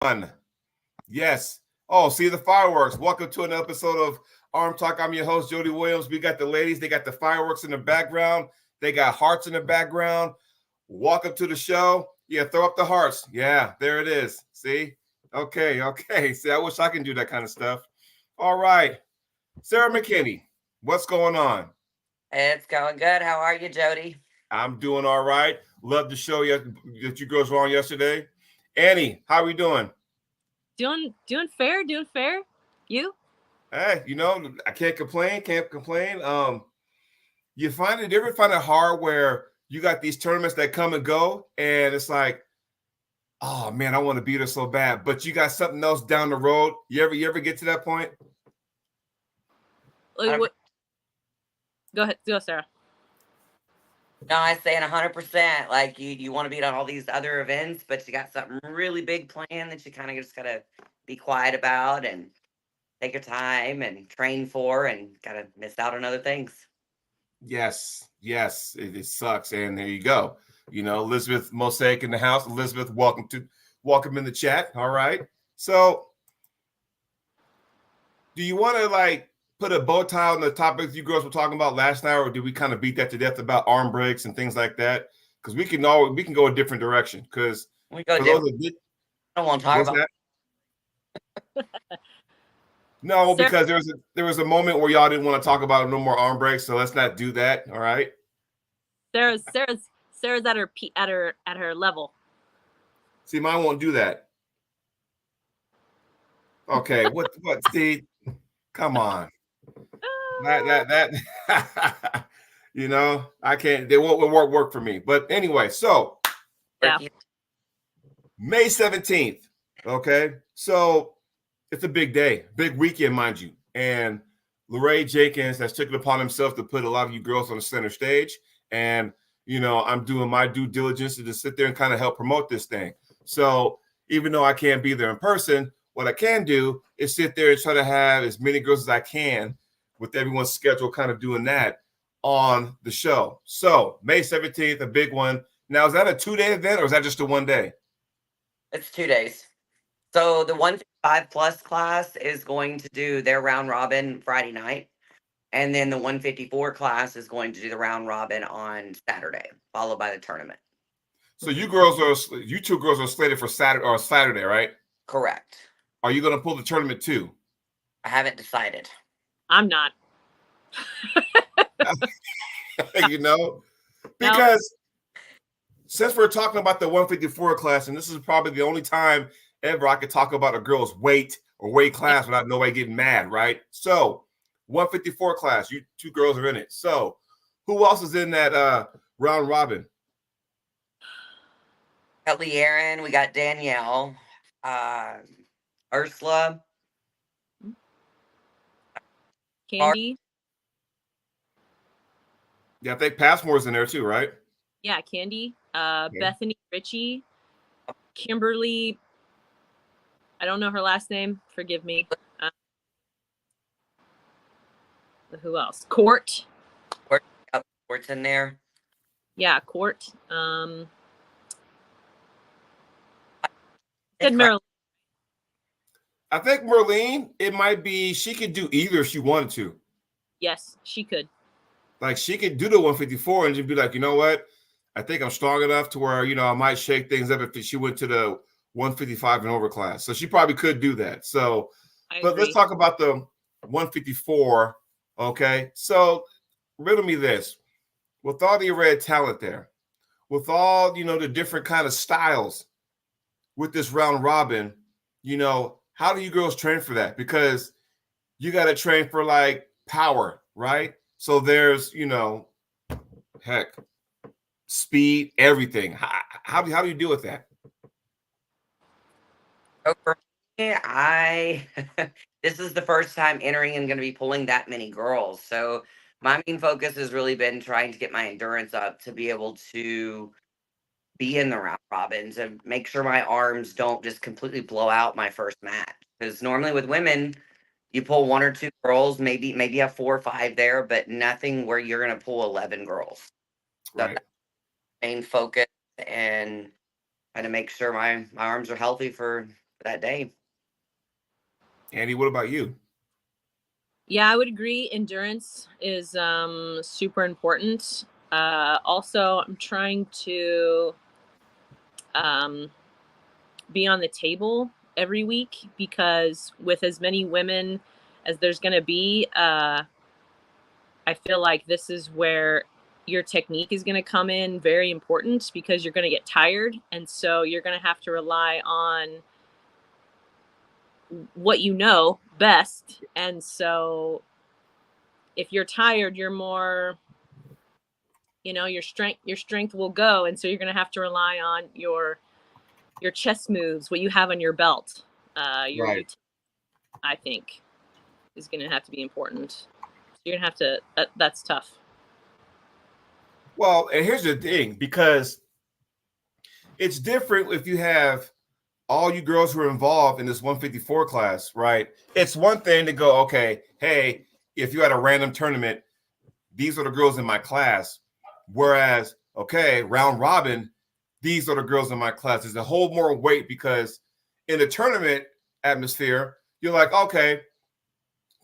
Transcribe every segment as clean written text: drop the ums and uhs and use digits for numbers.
One. Yes. Oh, see the fireworks. Welcome to an episode of ArmTalk. I'm your host, Jody Williams. We got the ladies. They got the fireworks in the background. They got hearts in the background. Welcome to the show. Yeah, throw up the hearts. Yeah, there it is. See? Okay. See, I wish I can do that kind of stuff. All right. Sarah McKinney, what's going on? It's going good. How are you, Jody? I'm doing all right. Love the show that you girls were on yesterday. Annie, how are we doing? Doing fair. You? Hey, I can't complain. You ever find it hard where you got these tournaments that come and go, and it's like, oh man, I want to be there so bad, but you got something else down the road. You ever get to that point? Like what? Go ahead, go Sarah. No, I saying 100%. Like you want to be at all these other events, but you got something really big planned that you kind of just gotta be quiet about and take your time and train for, and gotta miss out on other things. Yes, it sucks, and there you go. Elizabeth Mosaic in the house. Elizabeth, welcome in the chat. All right. So, do you want to put a bow tie on the topics you girls were talking about last night, or do we kind of beat that to death about arm breaks and things like that? Because we can go a different direction. Because we go different. I don't want to talk about that. No, because there was a moment where y'all didn't want to talk about no more arm breaks, so let's not do that. All right. Sarah's at her level. See, mine won't do that. Okay, what Steve? Come on. That I can't. They won't work for me. But anyway, so yeah. May 17th. Okay, so it's a big day, big weekend, mind you. And LeRae Jenkins has taken it upon himself to put a lot of you girls on the center stage. And I'm doing my due diligence to just sit there and kind of help promote this thing. So even though I can't be there in person, what I can do is sit there and try to have as many girls as I can with everyone's schedule kind of doing that on the show. So May 17th, a big one. Now, is that a 2-day event or is that just a 1 day? It's 2 days. So the 155 plus class is going to do their round robin Friday night. And then the 154 class is going to do the round robin on Saturday, followed by the tournament. So you two girls are slated for Saturday, right? Correct. Are you going to pull the tournament too? I haven't decided. I'm not. Because since we're talking about the 154 class, and this is probably the only time ever I could talk about a girl's weight or weight class without nobody getting mad, right? So 154 class, you two girls are in it. So who else is in that round robin? Got Aaron, we got Danielle, Ursula, Candy. Yeah, I think Passmore's in there too, right? Yeah, Candy, Bethany Ritchie, Kimberly. I don't know her last name. Forgive me. Who else? Court. Court's in there. Yeah, Court. Said Marilyn. I think Merlene, it might be, she could do either if she wanted to. Yes, she could. Like, she could do the 154 and just be like, you know what? I think I'm strong enough to where, I might shake things up if she went to the 155 and over class. So she probably could do that. So, but let's talk about the 154. Okay. So riddle me this. With all the red talent there, with all, the different kind of styles with this round robin, how do you girls train for that? Because you got to train for like power, right? So there's, heck, speed, everything. How do you deal with that? So for me, this is the first time entering and going to be pulling that many girls. So my main focus has really been trying to get my endurance up to be able to be in the round robins and make sure my arms don't just completely blow out my first match. Because normally with women, you pull 1 or 2 girls, maybe you have 4 or 5 there, but nothing where you're going to pull 11 girls. So right. That's main focus, and trying to make sure my arms are healthy for that day. Andy, what about you? Yeah, I would agree. Endurance is super important. Also, I'm trying to be on the table every week, because with as many women as there's going to be, I feel like this is where your technique is going to come in very important, because you're going to get tired. And so you're going to have to rely on what you know best. And so if you're tired, you're more, your strength will go. And so you're going to have to rely on your chest moves, what you have on your belt. Right. I think is going to have to be important. So you're going to have to, that's tough. Well, and here's the thing, because it's different if you have all you girls who are involved in this 154 class, right? It's one thing to go, okay, hey, if you had a random tournament, these are the girls in my class. Whereas, okay, round robin, these are the girls in my class. There's a whole more weight, because in the tournament atmosphere, you're like, okay,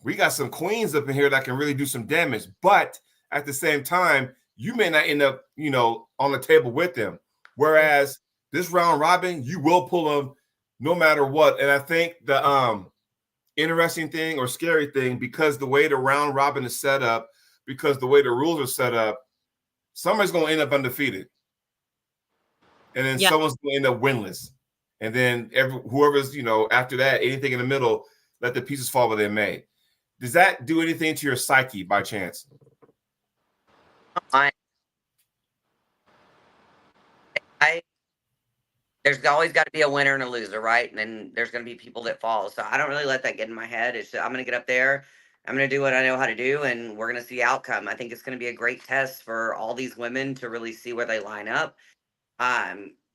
we got some queens up in here that can really do some damage. But at the same time, you may not end up, on the table with them. Whereas this round robin, you will pull them no matter what. And I think the interesting thing or scary thing, because the way the round robin is set up, because the way the rules are set up, somebody's going to end up undefeated. And then someone's going to end up winless. And then whoever's, after that, anything in the middle, let the pieces fall where they may. Does that do anything to your psyche by chance? There's always got to be a winner and a loser, right? And then there's going to be people that fall. So I don't really let that get in my head. It's just, I'm going to get up there. I'm going to do what I know how to do, and we're going to see outcome. I think it's going to be a great test for all these women to really see where they line up,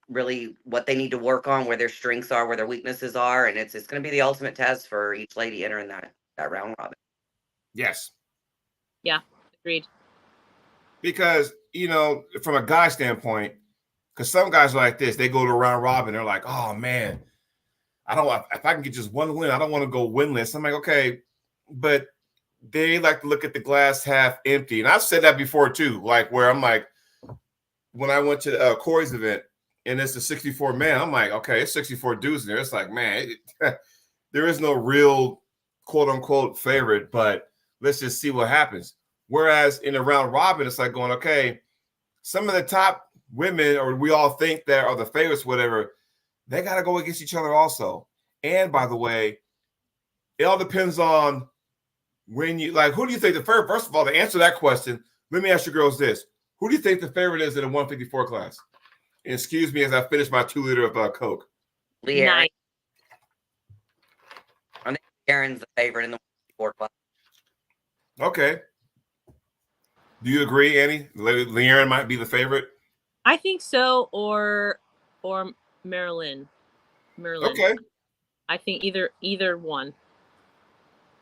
really what they need to work on, where their strengths are, where their weaknesses are. And it's going to be the ultimate test for each lady entering that round robin. Yes. Yeah, agreed. Because, from a guy standpoint, because some guys are like this, they go to round robin, they're like, oh man, if I can get just one win, I don't want to go winless. I'm like, okay, but they like to look at the glass half empty. And I've said that before too, like where I'm like, when I went to Corey's event and it's the 64 man, I'm like, okay, it's 64 dudes in there. It's like, man, there is no real quote unquote favorite, but let's just see what happens. Whereas in a round robin, it's like going, okay, some of the top women, or we all think that are the favorites, whatever, they got to go against each other also. And by the way, it all depends on when you, like, who do you think the favorite? First of all, to answer that question, let me ask you girls this. Who do you think the favorite is in the 154 class? And excuse me as I finish my 2 liter of Coke. Leanne. I think Aaron's the favorite in the 154 class. Okay. Do you agree, Annie? Leanne might be the favorite? I think so, or Marilyn. Okay. I think either one.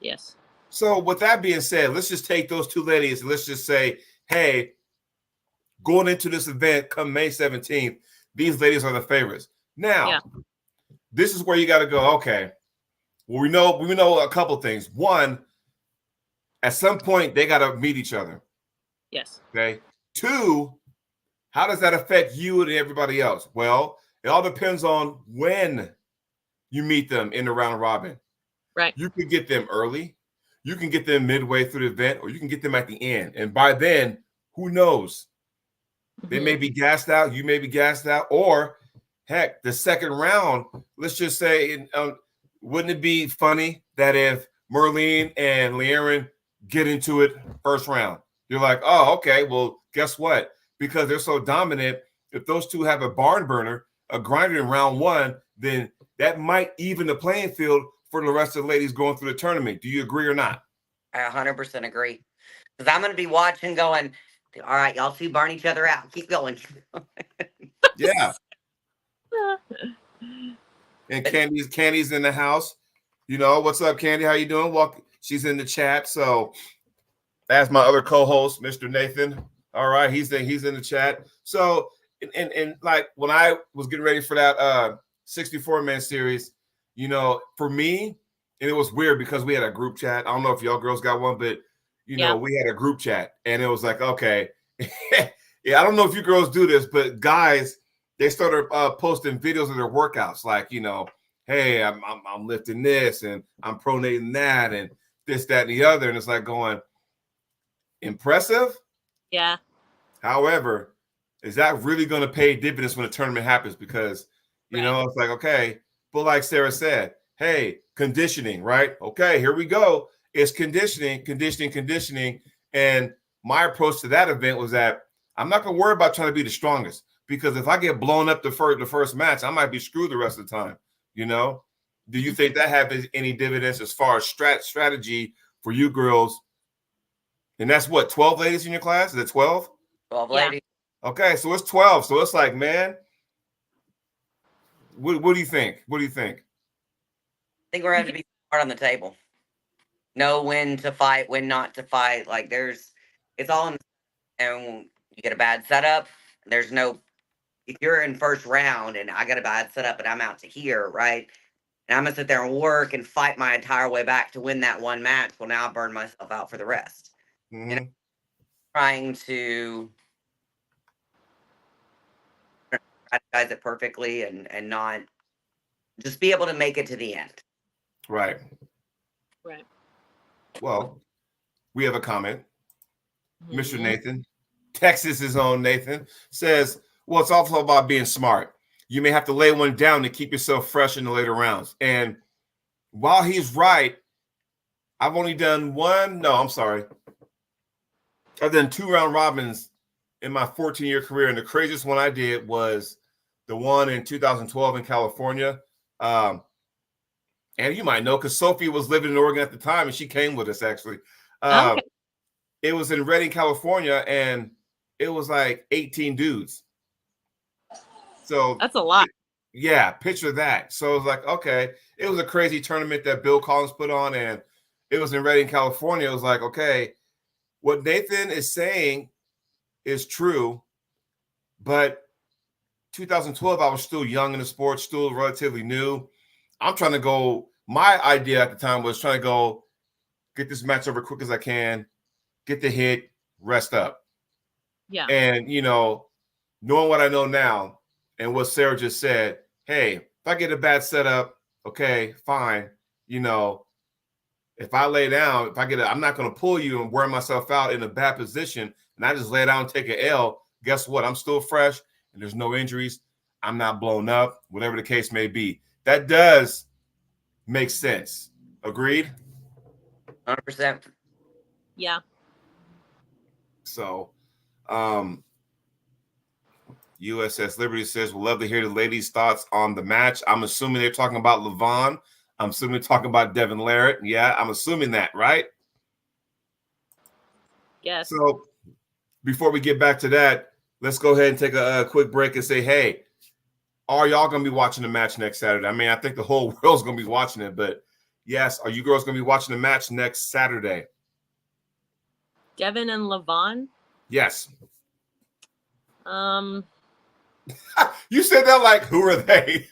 Yes. So with that being said, let's just take those two ladies and let's just say, hey, going into this event come May 17th, these ladies are the favorites. Now, This is where you got to go, okay, well, we know a couple things. One, at some point, they got to meet each other. Yes. Okay. 2, how does that affect you and everybody else? Well, it all depends on when you meet them in the round robin. Right. You can get them early. You can get them midway through the event, or you can get them at the end. And by then, who knows? Mm-hmm. They may be gassed out. You may be gassed out. Or, heck, the second round, let's just say, wouldn't it be funny that if Merlene and Le'Aaron get into it first round? You're like, oh, okay, well, guess what? Because they're so dominant, if those two have a barn burner, a grinder in round 1, then that might even the playing field for the rest of the ladies going through the tournament. Do you agree or not? I 100% agree. Because I'm going to be watching going, all right, y'all two burn each other out. Keep going. Yeah. And Candy's in the house. What's up, Candy? How you doing? She's in the chat. So that's my other co-host, Mr. Nathan. All right, he's in the chat. So and like when I was getting ready for that 64-man series, For me, and it was weird because we had a group chat. I don't know if y'all girls got one, but we had a group chat, and it was like, okay, yeah, I don't know if you girls do this, but guys, they started posting videos of their workouts, like hey, I'm lifting this and I'm pronating that and this, that, and the other, and it's like going impressive. Yeah. However, is that really going to pay dividends when the tournament happens? Because it's like, okay, but like Sarah said, hey, conditioning, right? Okay, here we go. It's conditioning. And my approach to that event was that I'm not going to worry about trying to be the strongest, because if I get blown up the first match, I might be screwed the rest of the time. Do you think that has any dividends as far as strategy for you girls? And that's what, 12 ladies in your class? Is it 12? 12 ladies. Okay, so it's 12. So it's like, man, what do you think? What do you think? I think we're going to be smart on the table. Know when to fight, when not to fight. Like it's all in, and you get a bad setup. There's no, if you're in first round and I got a bad setup and I'm out to here, right? And I'm going to sit there and work and fight my entire way back to win that one match. Well, now I burn myself out for the rest. Mm-hmm. Trying to strategize it perfectly and not just be able to make it to the end. Right. Well, we have a comment. Mm-hmm. Mr. Nathan, Texas's own Nathan, says, well, it's also about being smart. You may have to lay one down to keep yourself fresh in the later rounds. And while he's right, I've only done I've done 2 round robins in my 14-year career. And the craziest one I did was the one in 2012 in California. And you might know, because Sophie was living in Oregon at the time, and she came with us, actually. Okay. It was in Redding, California, and it was like 18 dudes. So that's a lot. Yeah, picture that. So it was like, okay, it was a crazy tournament that Bill Collins put on, and it was in Redding, California. It was like, okay, what Nathan is saying is true, but 2012, I was still young in the sport, still relatively new. I'm trying to go. My idea at the time was trying to go get this match over quick as I can, get the hit, rest up. Yeah. And, knowing what I know now and what Sarah just said, hey, if I get a bad setup, okay, fine. If I lay down, I'm not going to pull you and wear myself out in a bad position, and I just lay down and take an L. Guess what? I'm still fresh, and there's no injuries. I'm not blown up, whatever the case may be. That does make sense. Agreed? 100%. Yeah. So, USS Liberty says, we'll love to hear the ladies' thoughts on the match. I'm assuming they're talking about Levon. I'm assuming they're talking about Devin Larratt. Yeah, I'm assuming that, right? Yes. So before we get back to that, let's go ahead and take a quick break and say, hey, are y'all going to be watching the match next Saturday? I mean, I think the whole world's going to be watching it, but yes, are you girls going to be watching the match next Saturday? Devin and Levon? Yes. You said that like, who are they?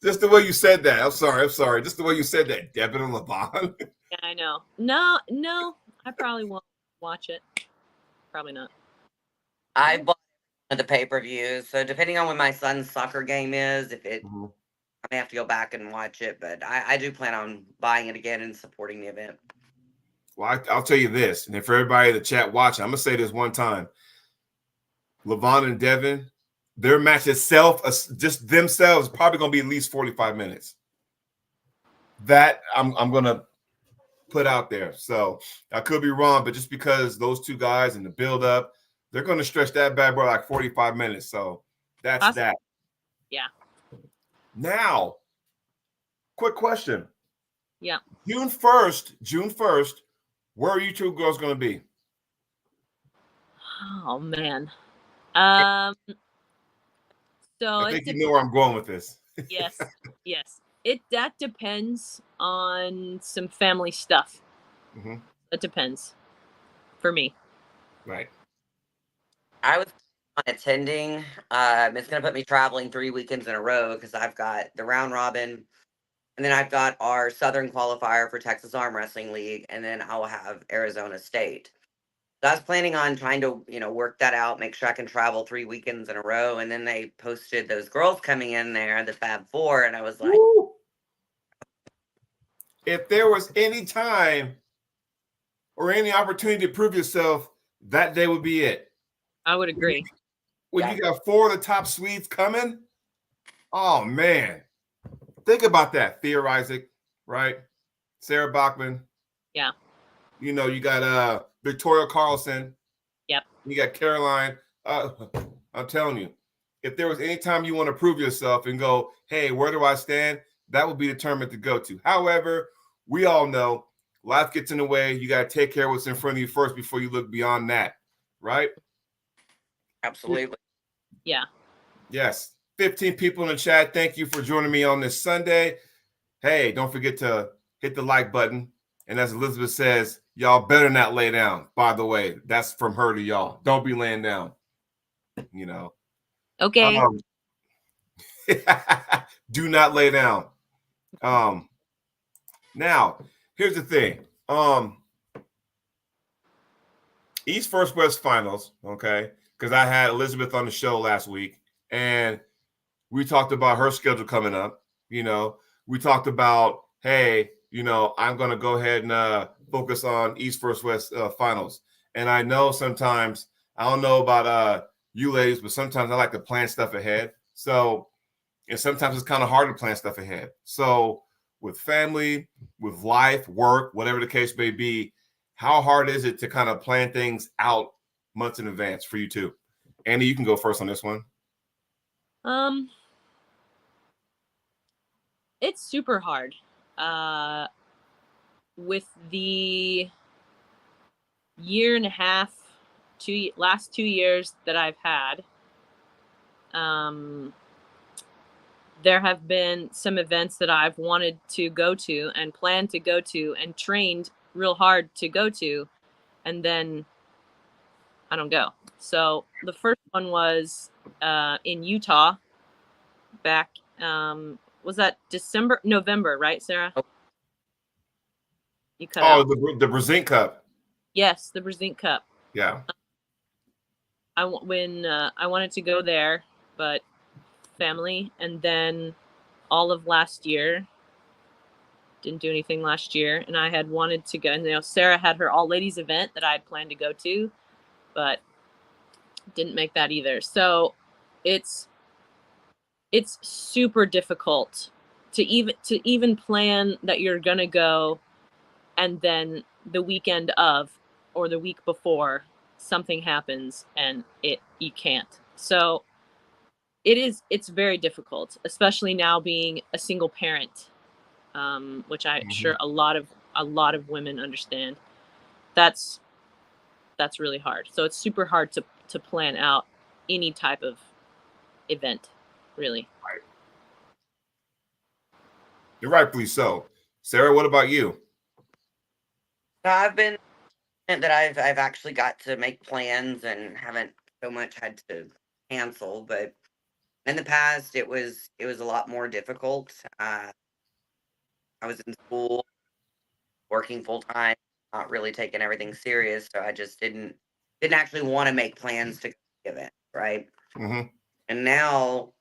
Just the way you said that. I'm sorry. Just the way you said that, Devin and Levon. Yeah, I know. No, I probably won't watch it. Probably not. I bought the pay-per-views, so depending on when my son's soccer game is, I may have to go back and watch it, but I do plan on buying it again and supporting the event. Well, I'll tell you this, and for everybody in the chat watching, I'm going to say this one time. Levon and Devin, their match itself, just themselves, probably going to be at least 45 minutes. That I'm going to put out there. So I could be wrong, but just because those two guys and the build-up, they're going to stretch that bad boy like 45 minutes. So that's awesome. That. Yeah. Now, quick question. Yeah. June 1st, where are you two girls going to be? Oh, man. So I think you know where I'm going with this. Yes. That depends on some family stuff. Mm-hmm. It depends for me. Right. I was on attending. It's going to put me traveling 3 weekends in a row because I've got the round robin, and then I've got our Southern qualifier for Texas Arm Wrestling League, and then I'll have Arizona State. So I was planning on trying to, work that out, make sure I can travel 3 weekends in a row. And then they posted those girls coming in there, the Fab Four, and I was like, Woo! If there was any time or any opportunity to prove yourself, that day would be it. I would agree. When you got 4 of the top Swedes coming, oh man. Think about that. Thea Isaac, right? Sarah Bachman. Yeah. You got Victoria Carlson. Yep. You got Caroline. I'm telling you, if there was any time you want to prove yourself and go, hey, where do I stand? That would be the tournament to go to. However, we all know life gets in the way. You got to take care of what's in front of you first before you look beyond that, right? absolutely. Yeah. Yes. 15 people in the chat. Thank you for joining me on this Sunday. Hey, don't forget to hit the like button. And as Elizabeth says, y'all better not lay down. By the way, that's from her to y'all. Don't be laying down. Okay. Do not lay down. Now, here's the thing. East First West Finals, okay? Because I had Elizabeth on the show last week, and we talked about her schedule coming up. We talked about, hey, I'm going to go ahead and focus on East First West Finals. And I know sometimes, I don't know about you ladies, but sometimes I like to plan stuff ahead. So, and sometimes it's kind of hard to plan stuff ahead. So with family, with life, work, whatever the case may be, how hard is it to kind of plan things out months in advance for you too? Annie, you can go first on this one. It's super hard. With the year and a half, last 2 years that I've had, there have been some events that I've wanted to go to and planned to go to and trained real hard to go to, and then I don't go. So the first one was in Utah back, was that November, right, Sarah? You cut out. The Brezink Cup. Yes, the Brezink Cup. Yeah. I wanted to go there, but family, and then all of last year, didn't do anything last year, and I had wanted to go. And Sarah had her all ladies event that I had planned to go to, but didn't make that either. So it's super difficult to even plan that you're gonna go, and then the weekend of or the week before something happens and you can't. So it's very difficult, especially now being a single parent, which I'm sure a lot of women understand. That's really hard. So it's super hard to plan out any type of event, really. Right. You're rightfully so. Sarah, what about you? I've been that I've actually got to make plans and haven't so much had to cancel, but in the past it was a lot more difficult. I was in school, working full time, not really taking everything serious, so I just didn't actually want to make plans to go to the event, right? Mm-hmm. And now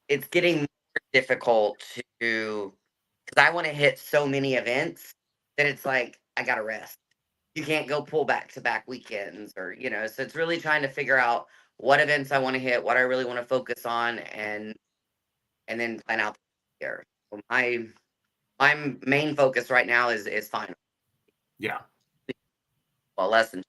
it's getting more difficult because I want to hit so many events that it's like I gotta rest. You can't go pull back-to-back weekends, or so it's really trying to figure out what events I want to hit, what I really want to focus on, and then plan out the year. So my main focus right now is final. Yeah. Well, less than.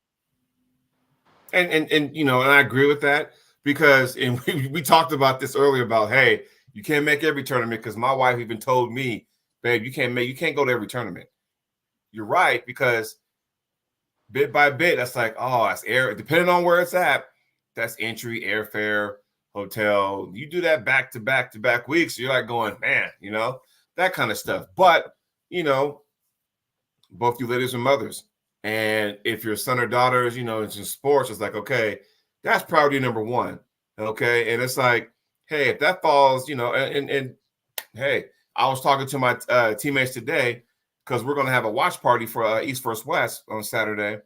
And I agree with that, because we talked about this earlier about, hey, you can't make every tournament, because my wife even told me, babe, you can't go to every tournament. You're right, because bit by bit, that's like, oh, that's depending on where it's at, that's entry, airfare, hotel. You do that back to back weeks, you're like going, man, that kind of stuff. But both you ladies are mothers, and if your son or daughter is, it's in sports, it's like, okay, That's priority number one. Okay. And it's like, hey, if that falls, and hey, I was talking to my teammates today because we're going to have a watch party for East First West on Saturday.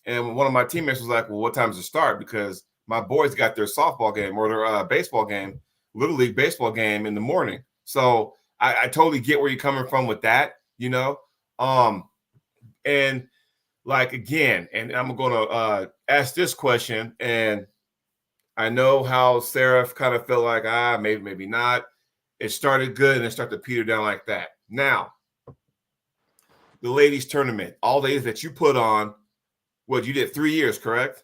And one of my teammates was like, well, what time does it start? Because my boys got their softball game or their baseball game, Little League baseball game in the morning. So I totally get where you're coming from with that, and like, again, and I'm going to ask this question, and I know how Sarah kind of felt like, maybe not. It started good and it started to peter down like that. Now, the ladies tournament, all the ladies that you put on, what, you did 3 years, correct?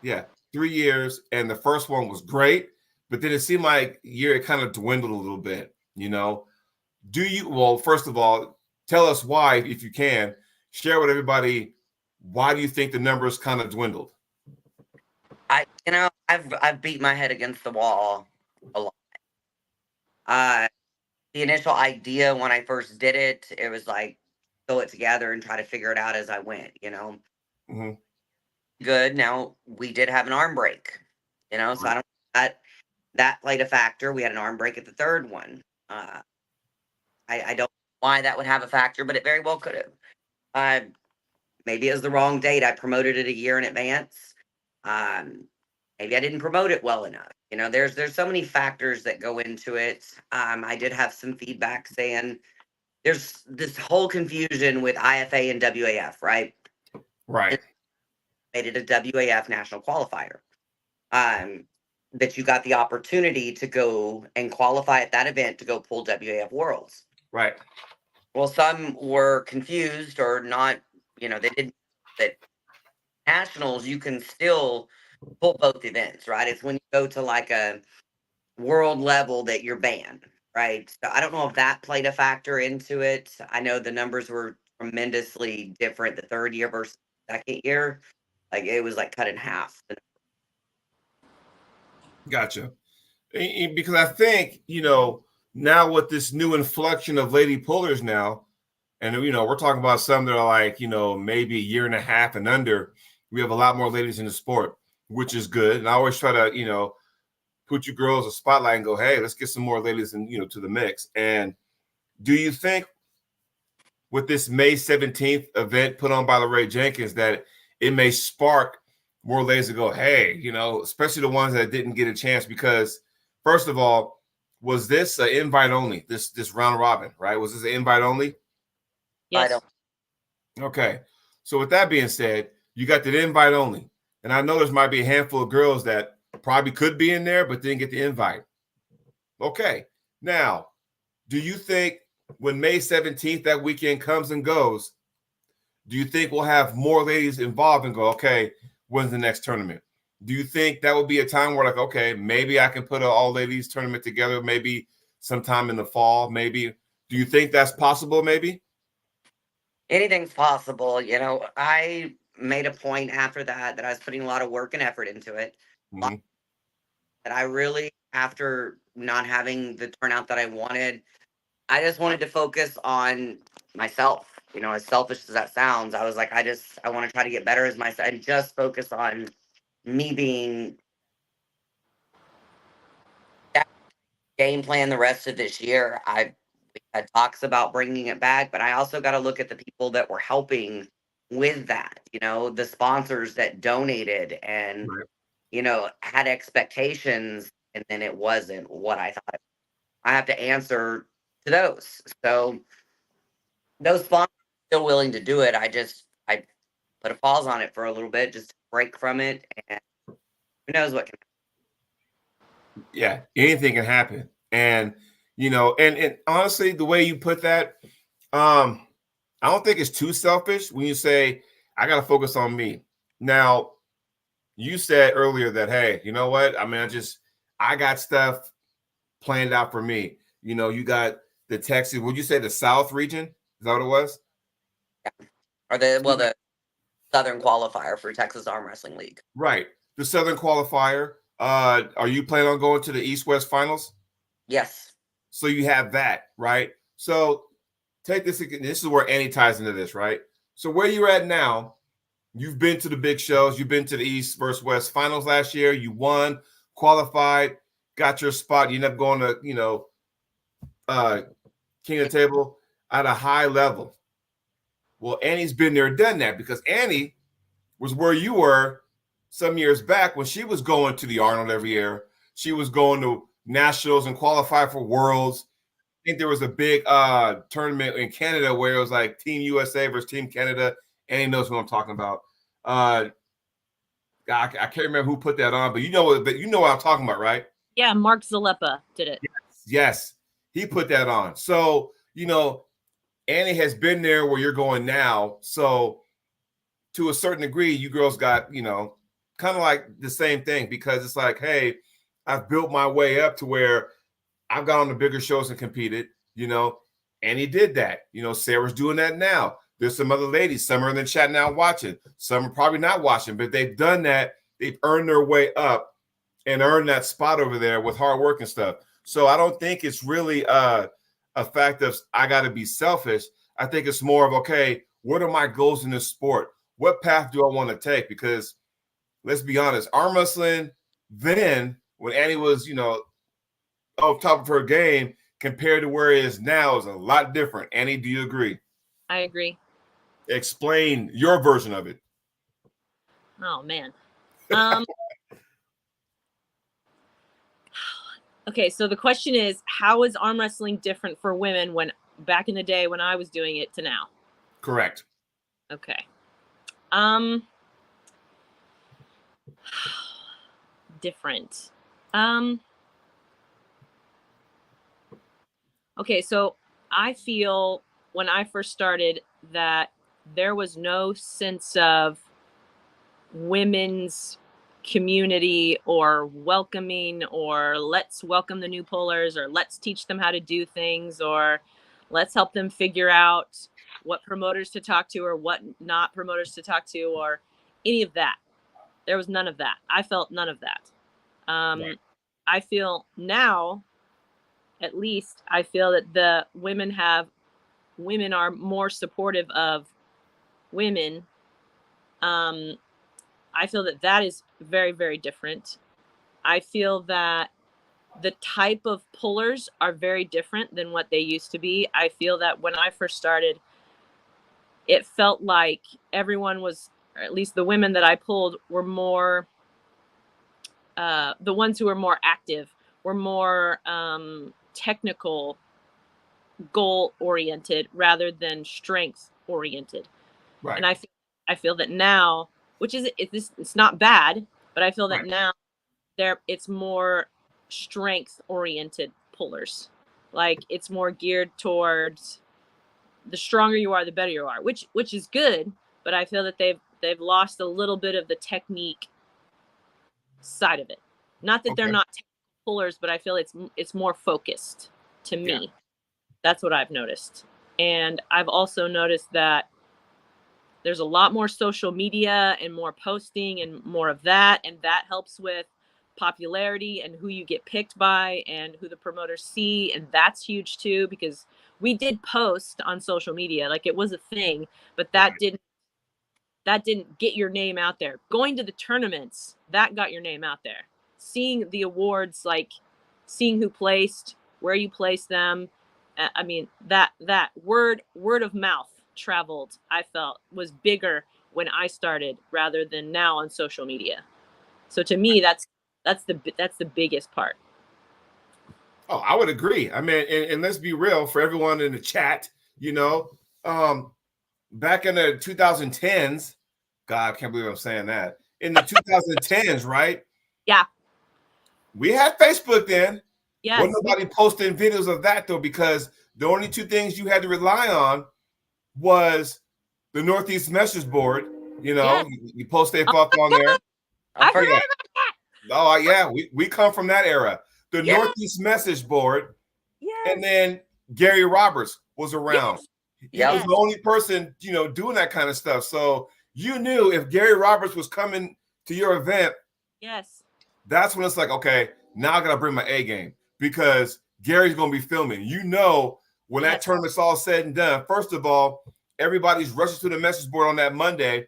Yeah, 3 years. And the first one was great, but then it seemed like it kind of dwindled a little bit, well, first of all, tell us why, if you can, share with everybody, why do you think the numbers kind of dwindled? I've beat my head against the wall a lot. The initial idea when I first did it, it was like, throw it together and try to figure it out as I went, Mm-hmm. Good. Now, we did have an arm break, so I don't that played a factor. We had an arm break at the third one. I don't know why that would have a factor, but it very well could have. Maybe it was the wrong date. I promoted it a year in advance. Maybe I didn't promote it well enough. There's so many factors that go into it. I did have some feedback saying there's this whole confusion with IFA and WAF, right? Right. Made it a WAF national qualifier. That you got the opportunity to go and qualify at that event to go pull WAF Worlds. Right. Well, some were confused or not, they didn't that nationals you can still pull both events, right? It's when you go to like a world level that you're banned, right? So I don't know if that played a factor into it. I know the numbers were tremendously different the third year versus second year. Like it was like cut in half. Gotcha. Because I think, now with this new inflection of lady pullers now, and, we're talking about some that are like, maybe a year and a half and under, we have a lot more ladies in the sport, which is good. And I always try to, put you girls a spotlight and go, hey, let's get some more ladies in, to the mix. And do you think with this May 17th event put on by Lorraine Jenkins that it may spark more ladies to go, hey, especially the ones that didn't get a chance? Because first of all, was this an invite only, this round robin, right? Was this an invite only? Yes. Okay. So with that being said, you got the invite only. And I know there might be a handful of girls that probably could be in there, but didn't get the invite. Okay. Now, do you think when May 17th, that weekend comes and goes, do you think we'll have more ladies involved and go, okay, when's the next tournament? Do you think that would be a time where like, okay, maybe I can put an all ladies tournament together, maybe sometime in the fall, maybe? Do you think that's possible, maybe? Anything's possible. I made a point after that I was putting a lot of work and effort into it. Mm-hmm. That I really, after not having the turnout that I wanted, I just wanted to focus on myself. As selfish as that sounds, I was like, I want to try to get better as myself and just focus on me being that game plan the rest of this year. We had talks about bringing it back, but I also got to look at the people that were helping with that, the sponsors that donated and, had expectations, and then it wasn't what I thought. I have to answer to those. So those sponsors are still willing to do it. I put a pause on it for a little bit, just to break from it, and who knows what can happen. Yeah, anything can happen. And and honestly, the way you put that, I don't think it's too selfish when you say I got to focus on me. Now, you said earlier that, hey, you know what? I mean, I got stuff planned out for me. You got the Texas, would you say the South region? Is that what it was? Yeah. Or the Southern qualifier for Texas Arm Wrestling League. Right. The Southern qualifier. Are you planning on going to the East-West finals? Yes. So you have that, right? So take this. This is where Ainne ties into this, right? So where you're at now, You've been to the big shows. You've been to the East versus West finals last year. You won, qualified, got your spot. You end up going to, king of the table at a high level. Well, Annie's been there, done that, because Annie was where you were some years back when she was going to the Arnold every year. She was going to nationals and qualify for worlds. I think there was a big tournament in Canada where it was like Team USA versus Team Canada. Annie knows what I'm talking about. I can't remember who put that on, but you know what I'm talking about, right? Yeah, Mark Zalepa did it. Yes, he put that on. So, Annie has been there where you're going now. So to a certain degree, you girls got, kind of like the same thing, because it's like, hey, I've built my way up to where I've got on the bigger shows and competed, Annie did that. Sarah's doing that now. There's some other ladies, some are in the chat now watching, some are probably not watching, but they've done that. They've earned their way up and earned that spot over there with hard work and stuff. So I don't think it's really a fact of I got to be selfish. I think it's more of, okay, what are my goals in this sport? What path do I want to take? Because let's be honest, arm wrestling then, when Annie was, off top of her game compared to where it is now, is a lot different. Annie, do you agree? I agree. Explain your version of it. Oh, man. Okay, so the question is, how is arm wrestling different for women when back in the day when I was doing it to now? Correct. Okay. Different. Okay, so I feel when I first started that there was no sense of women's community or welcoming, or let's welcome the new pullers, or let's teach them how to do things, or let's help them figure out what promoters to talk to or what not promoters to talk to, or any of that. There was none of that. I felt none of that. Right. I feel now, at least, I feel that the women are more supportive of women. I feel that is very, very different. I feel that the type of pullers are very different than what they used to be. I feel that when I first started, it felt like everyone was, or at least the women that I pulled, were more, the ones who were more active, were more technical, goal oriented rather than strength oriented. Right. And I feel that now, which is it's not bad, but I feel that now it's more strength oriented pullers. Like it's more geared towards the stronger you are, the better you are, which is good. But I feel that they've lost a little bit of the technique side of it. Not that they're not technical pullers, but I feel it's more focused to me. Yeah. That's what I've noticed. And I've also noticed that there's a lot more social media and more posting and more of that. And that helps with popularity and who you get picked by and who the promoters see. And that's huge too, because we did post on social media, like it was a thing, but that didn't get your name out there. Going to the tournaments, that got your name out there. Seeing the awards, like seeing who placed, where you placed them. I mean, that word of mouth traveled, I felt, was bigger when I started rather than now on social media. So to me, that's the biggest part. Oh, I would agree. I mean, and let's be real, for everyone in the chat, back in the 2010s, God, I can't believe I'm saying that. In the 2010s, right? Yeah. We had Facebook then. Yes. Wasn't nobody posting videos of that though, because the only two things you had to rely on was the Northeast message board. Yes. You post stuff up on there. I forgot about that. Oh yeah, we come from that era. The Northeast message board. Yes. And then Gary Roberts was around. Yes. He was the only person, doing that kind of stuff. So you knew if Gary Roberts was coming to your event, yes, that's when it's like, okay, now I gotta bring my A game, because Gary's gonna be filming. When that tournament's all said and done, first of all, everybody's rushing to the message board on that Monday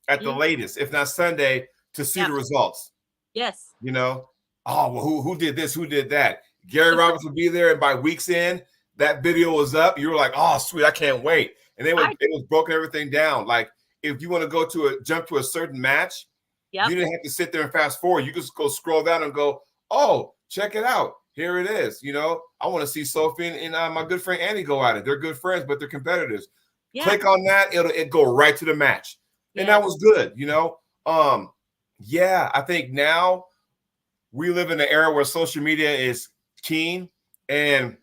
at the latest, if not Sunday, to see the results. Yes. You know, oh, well, who did this? Who did that? Gary Roberts would be there, and by week's end, that video was up. You were like, oh, sweet, I can't wait. And it was broken everything down. Like, if you want to go to jump to a certain match, you didn't have to sit there and fast forward. You just go scroll down and go, oh, check it out. Here it is. You know, I want to see Sophie and my good friend Annie go at it. They're good friends, but they're competitors. Yeah. Click on that, it'll go right to the match. And that was good, you know. Yeah, I think now we live in an era where social media is keen, and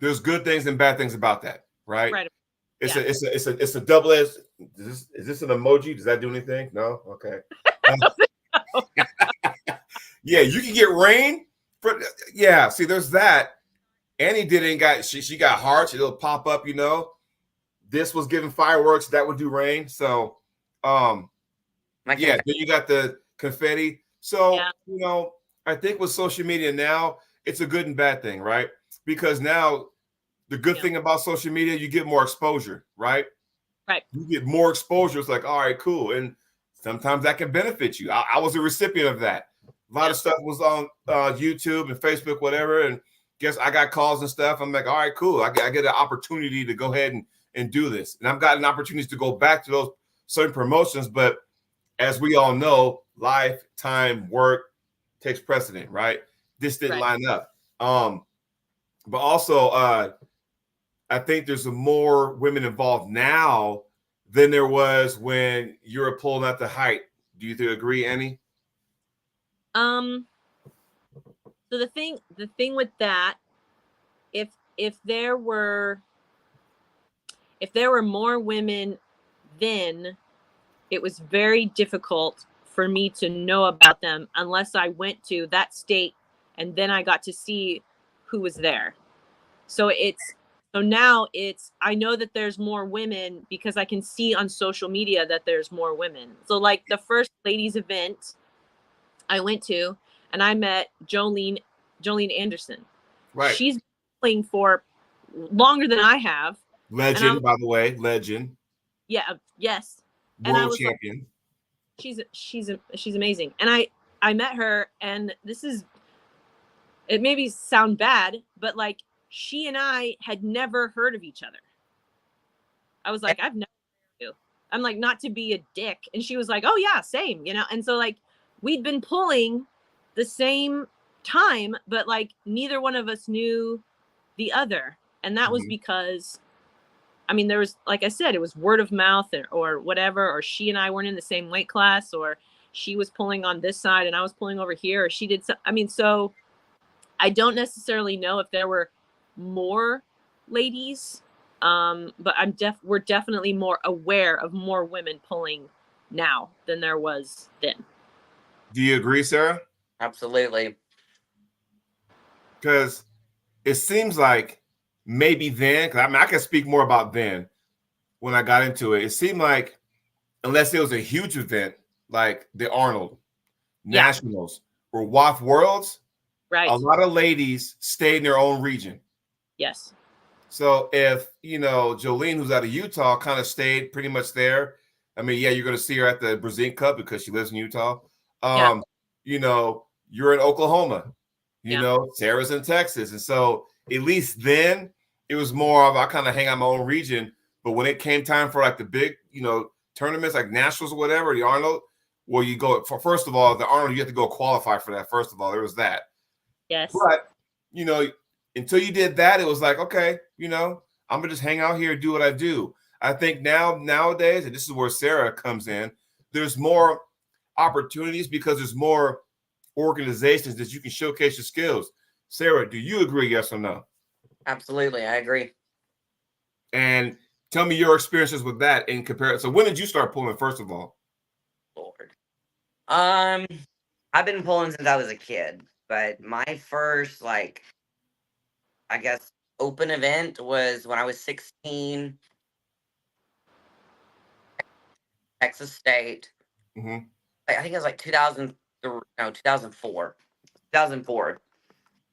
there's good things and bad things about that, right? Right. It's a double-edged. Is this an emoji? Does that do anything? No? Okay. Yeah, you can get rain. See, there's that. Annie she got hearts. It'll pop up, you know. This was giving fireworks. That would do rain. So, then you got the confetti. So, you know, I think with social media now, it's a good and bad thing, right? Because now the good thing about social media, you get more exposure, right? Right. You get more exposure. It's like, all right, cool. And sometimes that can benefit you. I was a recipient of that. A lot of stuff was on YouTube and Facebook, whatever. And guess I got calls and stuff. I'm like, all right, cool. I get an opportunity to go ahead and do this. And I've gotten opportunities to go back to those certain promotions. But as we all know, life, time, work takes precedent, right? This didn't line up. But also, I think there's more women involved now than there was when you were pulling at the height. Do you agree, Annie? So the thing with that, if there were more women then, it was very difficult for me to know about them unless I went to that state and then I got to see who was there. So now I know that there's more women because I can see on social media that there's more women. So like the first ladies event I went to, and I met Jolene Anderson. Right. She's been playing for longer than I have. Legend, by the way, legend. Yeah. Yes. World champion. Like, she's amazing. And I met her, and it maybe sound bad, but like she and I had never heard of each other. I was like, I've never heard of you. I'm like, not to be a dick. And she was like, oh yeah, same, you know? And so like, we'd been pulling the same time, but like neither one of us knew the other. And that was because, I mean, there was, like I said, it was word of mouth or whatever, or she and I weren't in the same weight class, or she was pulling on this side and I was pulling over here, or she did. So I don't necessarily know if there were more ladies, but we're definitely more aware of more women pulling now than there was then. Do you agree, Sarah? Absolutely. Because it seems like maybe then, because I can speak more about then when I got into it. It seemed like unless it was a huge event like the Arnold Nationals or WAF Worlds, right, a lot of ladies stayed in their own region. Yes. So if, Jolene, who's out of Utah, kind of stayed pretty much there. I mean, you're going to see her at the Brazilian Cup because she lives in Utah. You're in Oklahoma, Sarah's in Texas. And so at least then it was more of, I kind of hang out my own region. But when it came time for like the big, tournaments like Nationals or whatever, the Arnold, well, you go for, first of all, the Arnold, you have to go qualify for that. First of all, there was that. Yes. But, until you did that, it was like, okay, I'm going to just hang out here and do what I do. I think nowadays, and this is where Sarah comes in, there's more opportunities because there's more organizations that you can showcase your skills. Sarah, do you agree, yes or no? Absolutely, I agree. And tell me your experiences with that in comparison. So when did you start pulling, first of all? Lord. I've been pulling since I was a kid, but my first, open event was when I was 16, Texas State. Mm-hmm. I think it was like 2004. 2004.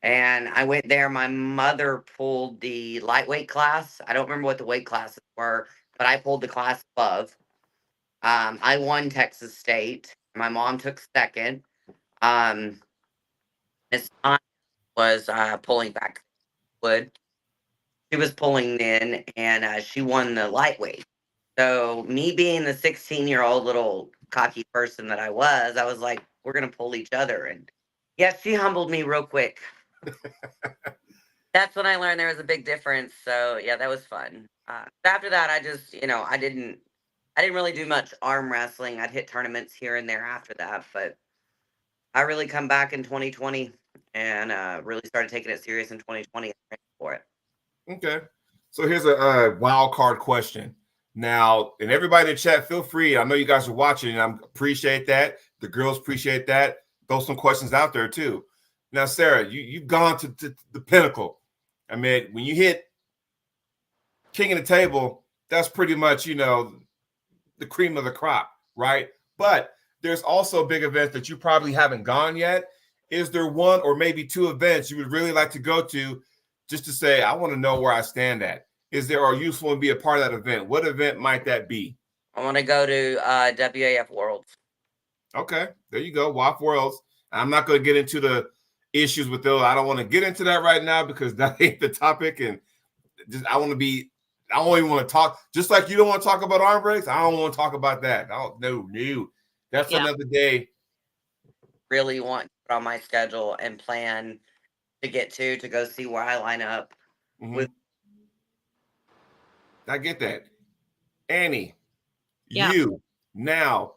And I went there. My mother pulled the lightweight class. I don't remember what the weight classes were, but I pulled the class above. I won Texas State. My mom took second. Miss Ainne was pulling back wood. She was pulling in, and she won the lightweight. So me being the 16-year-old little cocky person that I was like, we're gonna pull each other. And yes, she humbled me real quick. That's when I learned there was a big difference. So yeah, that was fun. After that, I just, I didn't really do much arm wrestling. I'd hit tournaments here and there after that, but I really come back in 2020 and really started taking it serious in 2020 and training for it. Okay. So here's a wild card question. Now, and everybody in the chat, feel free. I know you guys are watching, and I appreciate that. The girls appreciate that. Throw some questions out there too. Now, Sarah, you've gone to the pinnacle. I mean, when you hit king of the table, that's pretty much, the cream of the crop, right? But there's also big events that you probably haven't gone yet. Is there one or maybe two events you would really like to go to just to say, I want to know where I stand at? Is there a useful and be a part of that event? What event might that be? I want to go to WAF Worlds. Okay, there you go. WAF Worlds. I'm not going to get into the issues with those. I don't want to get into that right now because that ain't the topic. And just I don't even want to talk. Just like you don't want to talk about arm breaks, I don't want to talk about that. No. That's another day. Really want to put on my schedule and plan to get to go see where I line up. With. I get that. Ainne, Yeah. you now,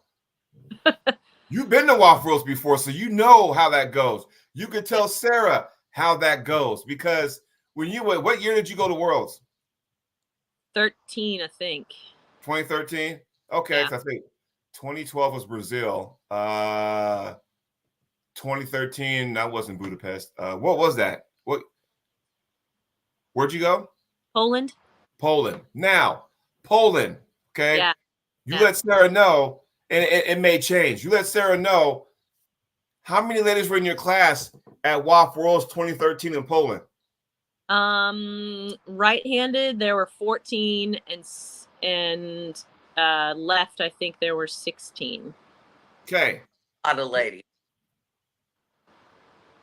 you've been to WAF Worlds before, so you know how that goes. You could tell Sarah how that goes because when you went, what year did you go to Worlds? 13, I think. 2013? Okay, Yeah. so I think 2012 was Brazil. 2013, that wasn't Budapest. What was that? Where'd you go? Poland. Now, Poland, okay? Yeah. You let Sarah know, and it may change. You let Sarah know how many ladies were in your class at WAF Worlds 2013 in Poland? Right-handed, there were 14, and left, I think there were 16. Okay. A lot of ladies.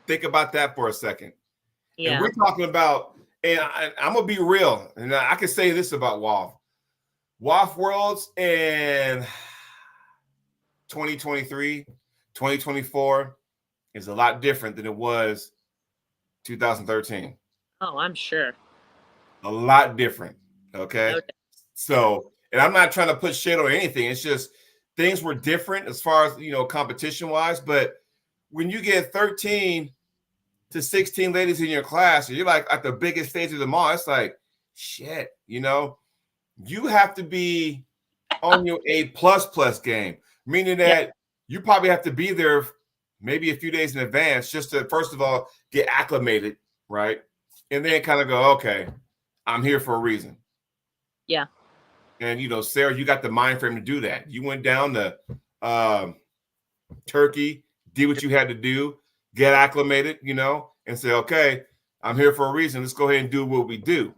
Think about that for a second. Yeah. And we're talking about, and I'm going to be real, and I can say this about WAF. WAF Worlds in 2023, 2024 is a lot different than it was 2013. Oh, I'm sure. A lot different. Okay. Okay. So, and I'm not trying to put shit on anything. It's just things were different as far as, competition wise. But when you get 13 to 16 ladies in your class, and you're like at the biggest stage of them all, it's like, shit, you have to be on your A++ game, meaning that you probably have to be there maybe a few days in advance just to, first of all, get acclimated, right? And then kind of go, okay, I'm here for a reason. Yeah. And, Sarah, you got the mind frame to do that. You went down to Turkey, did what you had to do, get acclimated, and say, okay, I'm here for a reason. Let's go ahead and do what we do,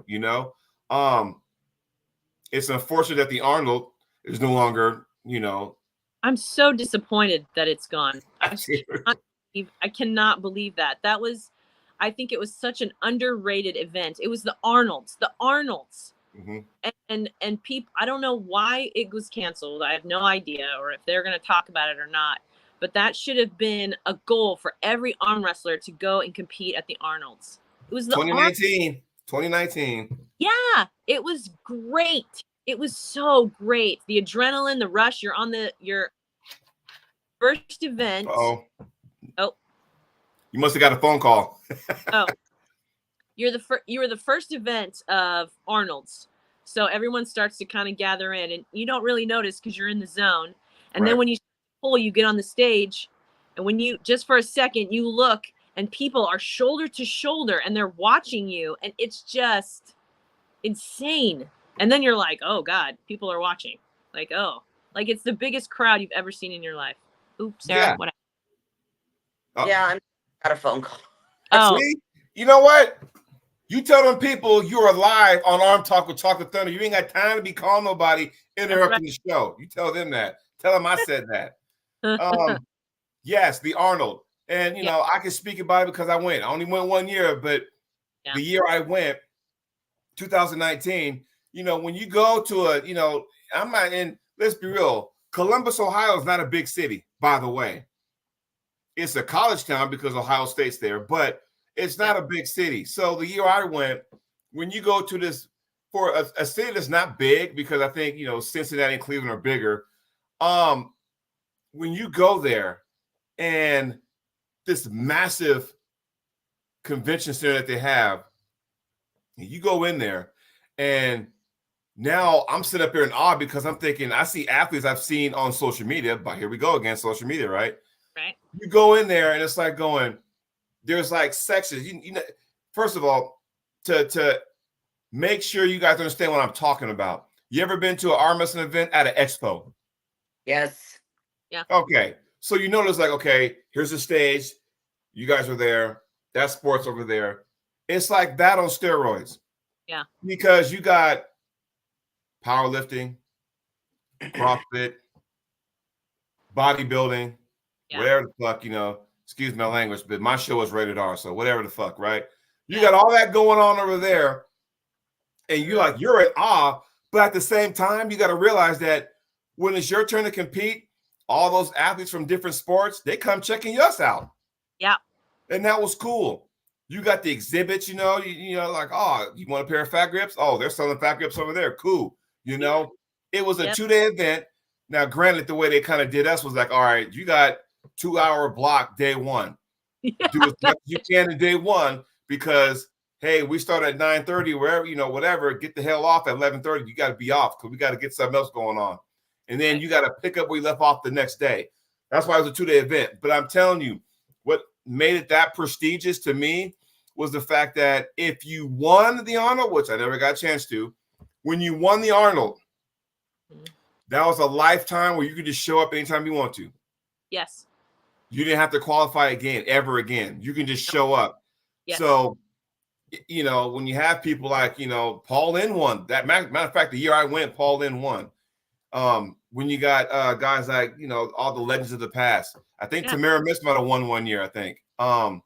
It's unfortunate that the Arnold is no longer, I'm so disappointed that it's gone. I cannot believe that. That was, I think it was such an underrated event. It was the Arnolds. Mm-hmm. And people, I don't know why it was canceled. I have no idea, or if they're going to talk about it or not. But that should have been a goal for every arm wrestler to go and compete at the Arnolds. It was the 2019. Yeah, it was great. It was so great. The adrenaline, the rush. You're on your first event. Oh, you must have got a phone call. You were the first event of Arnold's, so everyone starts to kind of gather in, and you don't really notice because you're in the zone. And then when you pull, you get on the stage, and when you just for a second you look, and people are shoulder to shoulder, and they're watching you, and it's just insane. And then you're like, oh God, people are watching. Like, it's the biggest crowd you've ever seen in your life. Oops, Sarah. Yeah. What? Yeah, I got a phone call. See? You know what? You tell them people you are live on ArmTalk with Chocolate Thunder. You ain't got time to be calling nobody interrupting the show. You tell them that. Tell them I said that. Yes, the Arnold. And, you know, I can speak about it because I went. I only went 1 year, but the year I went, 2019, you know, when you go to a, you know, I'm not in, let's be real, Columbus, Ohio is not a big city, by the way. It's a college town because Ohio State's there, but it's not a big city. So the year I went, when you go to this, for a city that's not big, because I think, you know, Cincinnati and Cleveland are bigger, when you go there and this massive convention center that they have, you go in there and now I'm sitting up here in awe because I'm thinking, I see athletes I've seen on social media, but here we go again, social media, right? Right. You go in there and it's like going, there's like sections. You know, first of all, to make sure you guys understand what I'm talking about. You ever been to an arm wrestling event at an expo? Yes. Yeah. Okay. So you notice like, okay, here's the stage. You guys are there. That's sports over there. It's like that on steroids. Yeah. Because you got powerlifting, CrossFit, bodybuilding, whatever the fuck, you know, excuse my language, but my show is rated R, so whatever the fuck, right? You got all that going on over there, and you're at awe, but at the same time, you got to realize that when it's your turn to compete, all those athletes from different sports, they come checking us out. Yeah. And that was cool. You got the exhibits, you know, you know, like, oh, you want a pair of fat grips? Oh, they're selling fat grips over there. Cool. You know, it was a 2-day event. Now, granted, the way they kind of did us was like, all right, you got 2-hour block day one. Do as much as you can in day one because, hey, we start at 9:30, wherever, you know, whatever, get the hell off at 11:30. You got to be off because we got to get something else going on. And then you got to pick up where you left off the next day. That's why it was a 2-day event. But I'm telling you, what made it that prestigious to me was the fact that if you won the Arnold, which I never got a chance to, when you won the Arnold, that was a lifetime where you could just show up anytime you want to. Yes. You didn't have to qualify again, ever again. You can just show up. Yes. So, you know, when you have people like, you know, Paul Lynn won. That matter of fact, the year I went, Paul Lynn won. When you got guys like, you know, all the legends of the past. I think Tamara Miss might have won 1 year, I think. How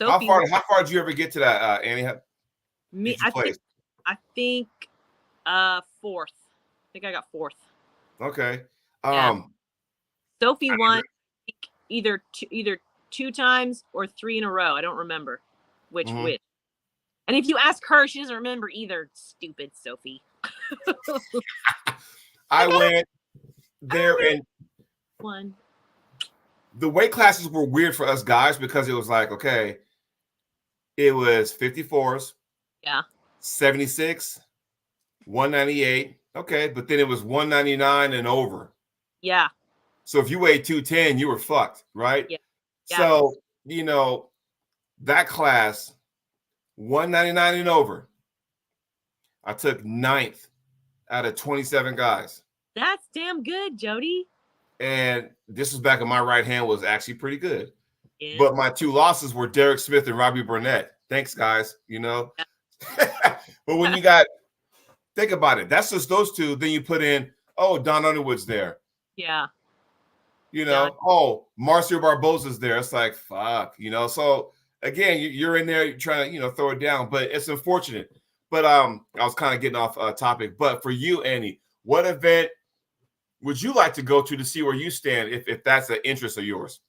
far did you ever get to that, Annie? I think fourth. I think I got fourth. Okay. Sophie won either 2 times or 3 in a row. I don't remember which. And if you ask her, she doesn't remember either. Stupid Sophie. I went there and one. The weight classes were weird for us guys because it was like, okay, it was 54s, 76, 198. Okay, but then it was 199 and over. Yeah. So if you weighed 210, you were fucked, right? Yeah. So, you know, that class, 199 and over, I took 9th out of 27 guys. That's damn good, Jody. And this was back in my right hand was actually pretty good. Yeah. But my 2 losses were Derek Smith and Robbie Burnett. Thanks, guys. You know, but when you got, think about it. That's just those 2. Then you put in, oh, Don Underwood's there. Yeah. You know, oh, Marcio Barbosa's there. It's like, fuck, you know. So again, you're in there, you're trying to, you know, throw it down, but it's unfortunate. But I was kind of getting off topic. But for you, Annie, what event would you like to go to see where you stand if that's an interest of yours?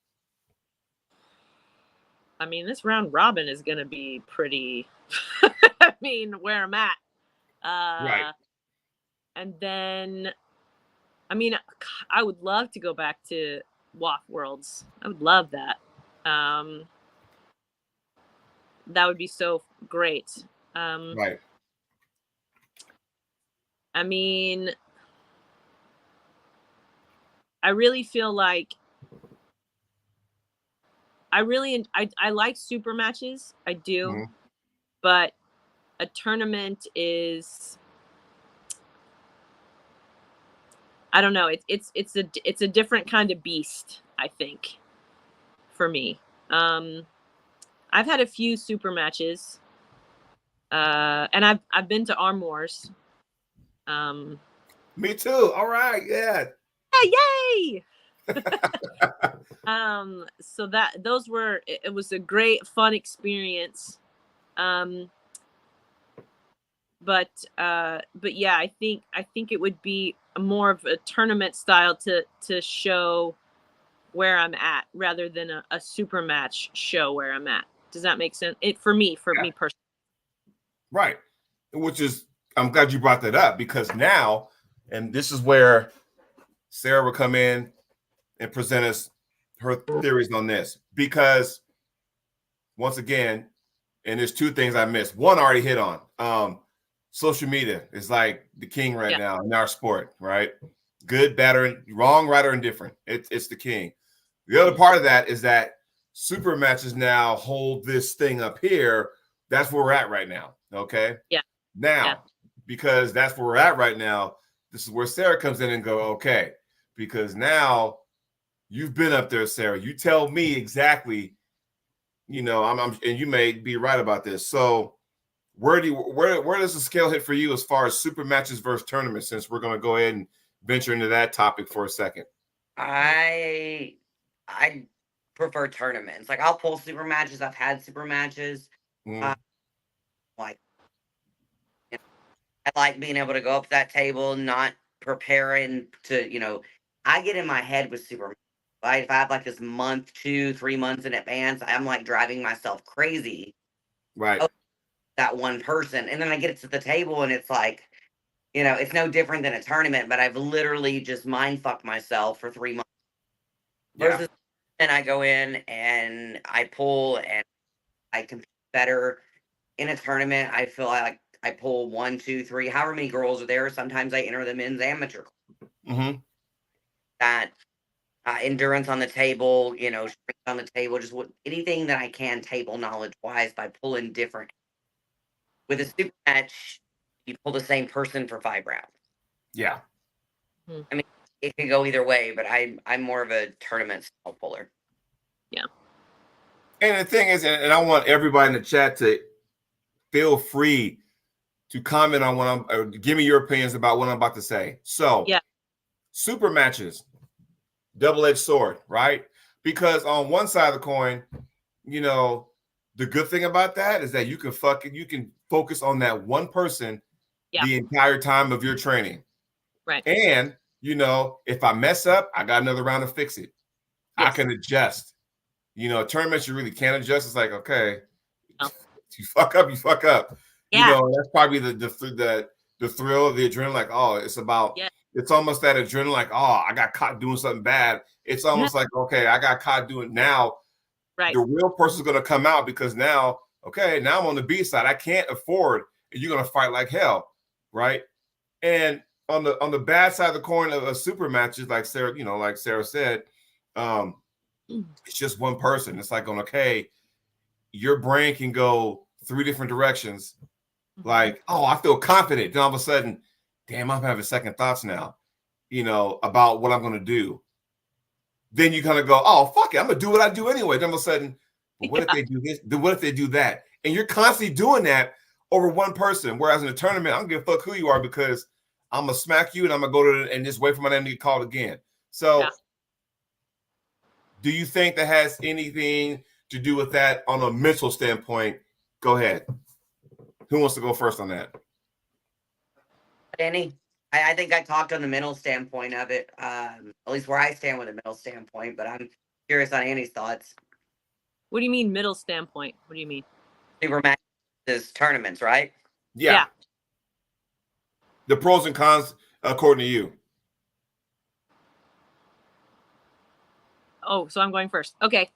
I mean, this round robin is going to be pretty, I mean, where I'm at. Right. And then, I mean, I would love to go back to WAF Worlds. I would love that. That would be so great. Right. I mean, I really feel like I like super matches. I do. But a tournament is, I don't know. It's a different kind of beast, I think, for me. I've had a few super matches. And I've been to Arm Wars. Me too. All right, yeah. Yay! So those were, it was a great fun experience. But yeah, I think it would be more of a tournament style to show where I'm at rather than a super match show where I'm at. Does that make sense? For me personally. Right. Which is, I'm glad you brought that up, because now, and this is where Sarah will come in and present us her theories on this, because once again, and there's two things I missed. One I already hit on. Social media is like the king right now in our sport, right? Good, bad, or wrong, right, or indifferent. It's the king. The other part of that is that super matches now hold this thing up here. That's where we're at right now. Okay. Yeah. Now, because that's where we're at right now, this is where Sarah comes in and go, okay, because now you've been up there, Sarah. You tell me exactly, you know, and you may be right about this. So where does the scale hit for you as far as super matches versus tournaments, since we're going to go ahead and venture into that topic for a second? I prefer tournaments. Like, I'll pull super matches. I've had super matches. Like, you know, I like being able to go up to that table, not preparing to, you know, I get in my head with super matches. Right? If I have like this month, 2-3 months in advance, I'm like driving myself crazy. Right. Oh, that one person. And then I get it to the table and it's like, you know, it's no different than a tournament, but I've literally just mind fucked myself for 3 months. Versus, and I go in and I pull and I compete better in a tournament. I feel like I pull 1, 2, 3, however many girls are there. Sometimes I enter the men's amateur. That endurance on the table, you know, strength on the table, just anything that I can table knowledge wise by pulling different. With a super match, you pull the same person for 5 rounds. Yeah. I mean, it can go either way, but I'm more of a tournament style puller. Yeah. And the thing is, and I want everybody in the chat to feel free to comment on what or give me your opinions about what I'm about to say. So, super matches, double-edged sword, right? Because on one side of the coin, you know, the good thing about that is that you can focus on that one person the entire time of your training. Right. And, you know, if I mess up, I got another round to fix it. I can adjust. You know, tournaments you really can't adjust. It's like, okay, you fuck up, you fuck up. You know, that's probably the thrill of the adrenaline. Like, oh, it's about it's almost that adrenaline, like, oh, I got caught doing something bad. It's almost like, okay, I got caught doing now. Right. The real person's gonna come out, because now, okay, now I'm on the B side. I can't afford, and you're gonna fight like hell, right? And on the bad side of the coin of super matches, like Sarah, you know, like Sarah said, it's just one person. It's like, going, okay, your brain can go 3 different directions. Like, oh, I feel confident. Then all of a sudden, damn, I'm having second thoughts now, you know, about what I'm going to do. Then you kind of go, oh, fuck it, I'm going to do what I do anyway. Then all of a sudden, but what if they do this? What if they do that? And you're constantly doing that over one person. Whereas in a tournament, I don't give a fuck who you are, because I'm going to smack you and I'm going to go to and just wait for my name to get called again. So do you think that has anything to do with that on a mental standpoint? Go ahead. Who wants to go first on that? Danny, I think I talked on the mental standpoint of it, at least where I stand with a mental standpoint, but I'm curious on Annie's thoughts. What do you mean middle standpoint? What do you mean? Super matches, tournaments, right? Yeah. The pros and cons according to you. Oh, so I'm going first. Okay.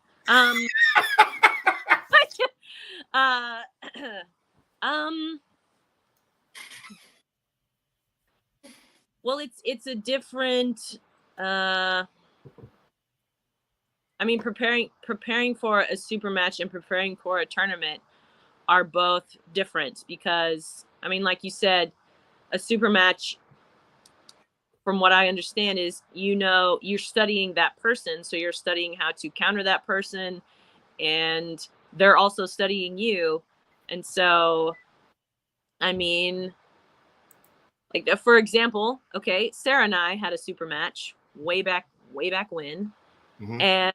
Well, it's a different. I mean, preparing for a super match and preparing for a tournament are both different, because, I mean, like you said, a super match, from what I understand, is, you know, you're studying that person, so you're studying how to counter that person, and they're also studying you, and so I mean, like for example, okay, Sarah and I had a super match way back when, and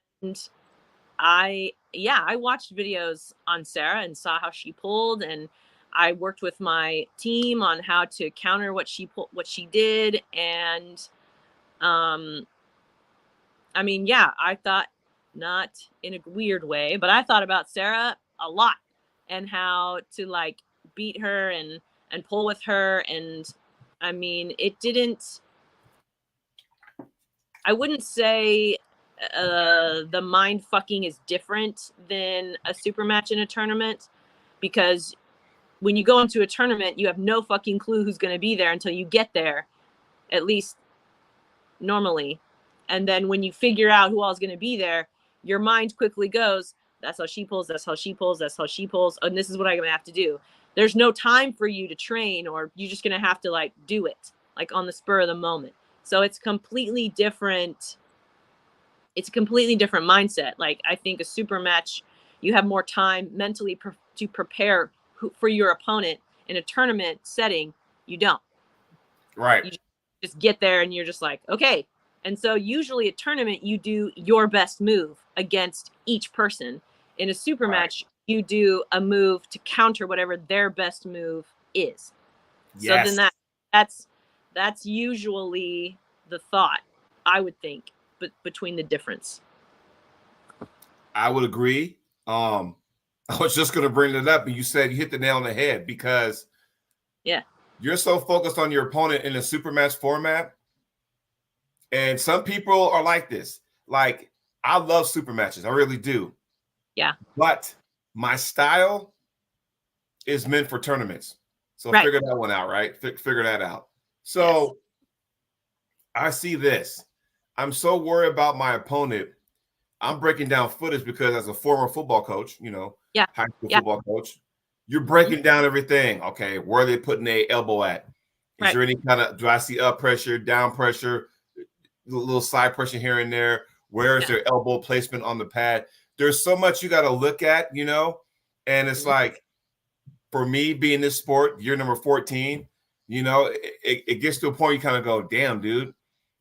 I watched videos on Sarah and saw how she pulled, and I worked with my team on how to counter what she did, and I mean, yeah, I thought, not in a weird way, but I thought about Sarah a lot and how to like beat her and pull with her. And I mean, I wouldn't say the mind fucking is different than a super match in a tournament, because when you go into a tournament, you have no fucking clue who's going to be there until you get there, at least normally. And then when you figure out who all is going to be there, your mind quickly goes, that's how she pulls, that's how she pulls, that's how she pulls, and this is what I'm going to have to do. There's no time for you to train, or you're just going to have to like do it like on the spur of the moment. So it's completely different. It's a completely different mindset. Like, I think a super match, you have more time mentally to prepare for your opponent. In a tournament setting, you don't. Right. You just get there and you're just like, okay. And so usually a tournament, you do your best move against each person. In a super match, you do a move to counter whatever their best move is. Yes. So then that's usually the thought, I would think, but between the difference. I would agree. I was just going to bring it up, and you said you hit the nail on the head, because you're so focused on your opponent in a super match format. And some people are like this. Like, I love super matches. I really do. Yeah. But my style is meant for tournaments. So figure that one out, right? Figure that out. So I see this. I'm so worried about my opponent. I'm breaking down footage because, as a former football coach, high school football coach, you're breaking down everything. Okay, where are they putting their elbow at? Is there any kind of, do I see up pressure, down pressure, little side pressure here and there? Where is their elbow placement on the pad? There's so much you got to look at, and it's like, for me, being this sport, year number 14, it gets to a point you kind of go, damn, dude,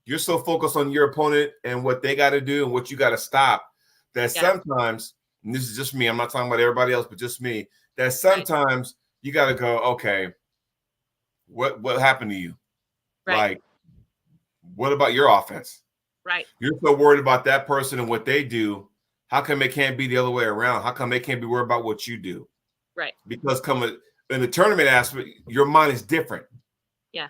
you're so focused on your opponent and what they got to do and what you got to stop, that sometimes, and this is just me, I'm not talking about everybody else, but just me, that sometimes you got to go, okay, what happened to you? Like, what about your offense? Right. You're so worried about that person and what they do. How come it can't be the other way around? How come they can't be worried about what you do? Right. Because in the tournament aspect, your mind is different. Yeah.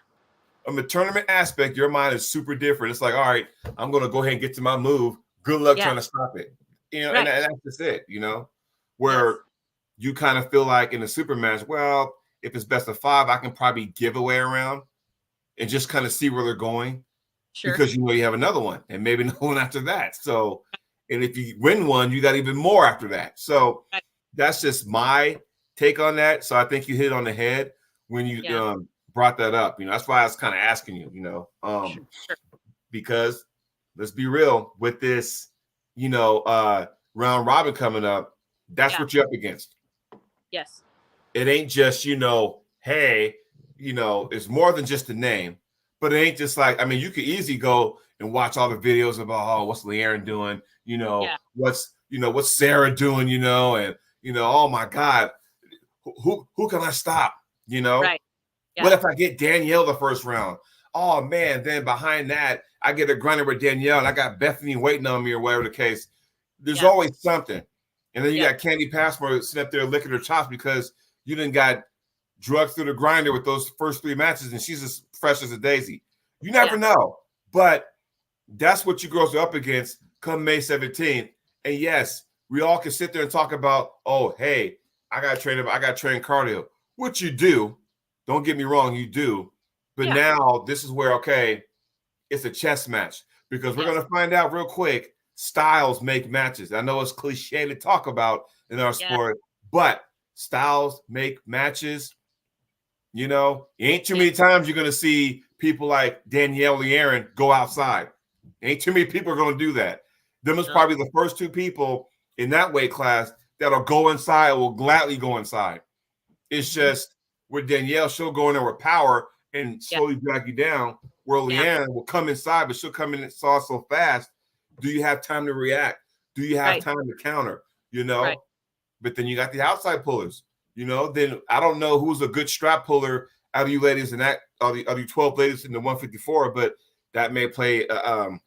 In the tournament aspect, your mind is super different. It's like, all right, I'm going to go ahead and get to my move. Good luck trying to stop it. And that's just it, where you kind of feel like in a super match, well, if it's best of 5, I can probably give away around and just kind of see where they're going. Sure. Because you have another one and maybe no one after that. So, and if you win one, you got even more after that. So that's just my take on that. So I think you hit it on the head when you brought that up. That's why I was kind of asking you, sure. Because let's be real with this, round robin coming up, that's what you're up against. Yes. It ain't just, hey, it's more than just the name. But it ain't just like, I mean, you could easily go and watch all the videos about, what's Leanne doing, what's Sarah doing, and oh my God, who can I stop? Right. Yeah. What if I get Danielle the first round? Oh man, then behind that, I get a grinder with Danielle and I got Bethany waiting on me or whatever the case. There's always something. And then you got Candy Passmore sitting up there licking her chops because you didn't got drugged through the grinder with those first 3 matches, and she's as fresh as a daisy. You never know, but that's what you girls are up against come May 17th. And yes, we all can sit there and talk about, oh, hey, I got to train cardio, which you do. Don't get me wrong, you do. But now this is where, okay, it's a chess match, because we're going to find out real quick, styles make matches. I know it's cliche to talk about in our sport, but styles make matches. Ain't too many times you're going to see people like Danielle Learen go outside. Ain't too many people are going to do that. Them is probably the first 2 people in that weight class that'll go inside, will gladly go inside. It's just With Danielle, she'll go in there with power and slowly drag you down. Where Leanne will come inside, but she'll come in and saw so fast. Do you have time to react? Do you have time to counter? You know? Right. But then you got the outside pullers. You know, then I don't know who's a good strap puller out of you ladies and that are you 12 ladies in the 154, but that may play a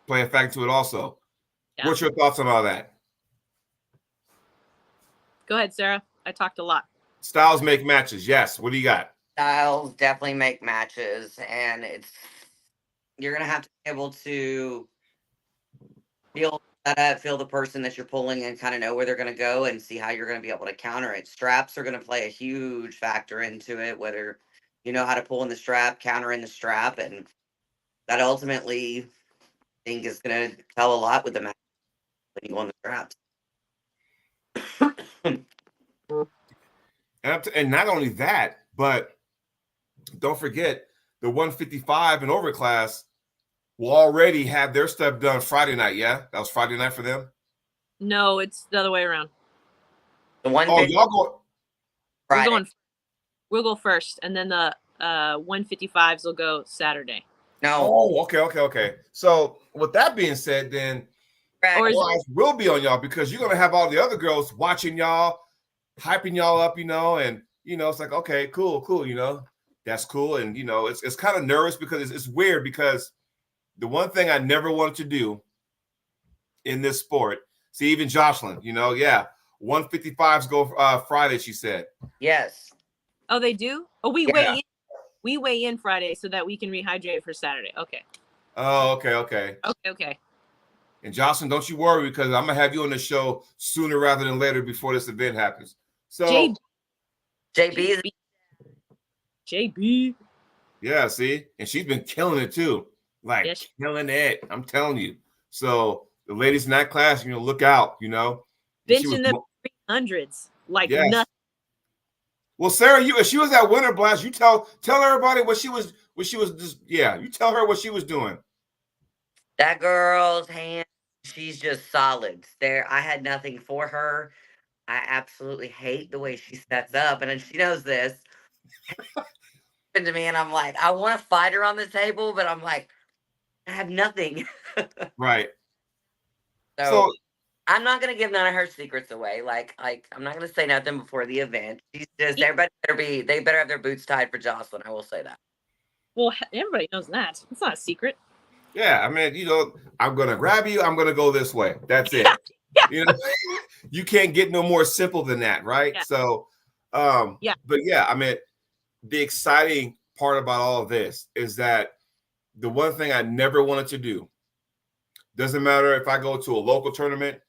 factor to it also. Yeah. What's your thoughts on all that? Go ahead, Sarah. I talked a lot. Styles make matches. Yes. What do you got? Styles definitely make matches, and you're gonna have to be able to feel the person that you're pulling and kind of know where they're going to go and see how you're going to be able to counter it. Straps are going to play a huge factor into it, whether you know how to pull in the strap, counter in the strap, and that ultimately I think is going to tell a lot with the match when you go on the straps. And not only that, but don't forget the 155 and over class will already have their stuff done Friday night. Yeah, that was Friday night for them. No, it's the other way around. The one. Oh, y'all go. Friday. We'll go first, and then the 155s will go Saturday. No. Oh, okay. So with that being said, then eyes will be on y'all because you're gonna have all the other girls watching y'all, hyping y'all up, you know, and you know it's like okay, cool, you know, that's cool, and you know it's kind of nervous because it's weird because. The one thing I never wanted to do in this sport, see, even Jocelyn, you know, 155s go Friday, she said. Yes. Oh, they do? Oh, we weigh in Friday so that we can rehydrate for Saturday. Okay. Oh, okay. Okay. And Jocelyn, don't you worry because I'm going to have you on the show sooner rather than later before this event happens. So JB. Yeah, see? And she's been killing it too. Like killing it. I'm telling you. So the ladies in that class, you know, look out, you know. Benching the 300s like nothing. Well, Sarah, she was at Winter Blast. You tell everybody what she was just you tell her what she was doing. That girl's hand, she's just solid. I had nothing for her. I absolutely hate the way she sets up, and she knows this. To me, and I'm like, I want to fight her on the table, but I'm like, I have nothing. Right. So I'm not gonna give none of her secrets away. Like I'm not gonna say nothing before the event. She's just they better have their boots tied for Jocelyn. I will say that. Well, everybody knows that. It's not a secret. Yeah, I mean, you know, I'm gonna grab you. I'm gonna go this way. That's it. You know, you can't get no more simple than that, right? Yeah. So, But I mean, the exciting part about all of this is that the one thing I never wanted to do, doesn't matter if I go to a local tournament,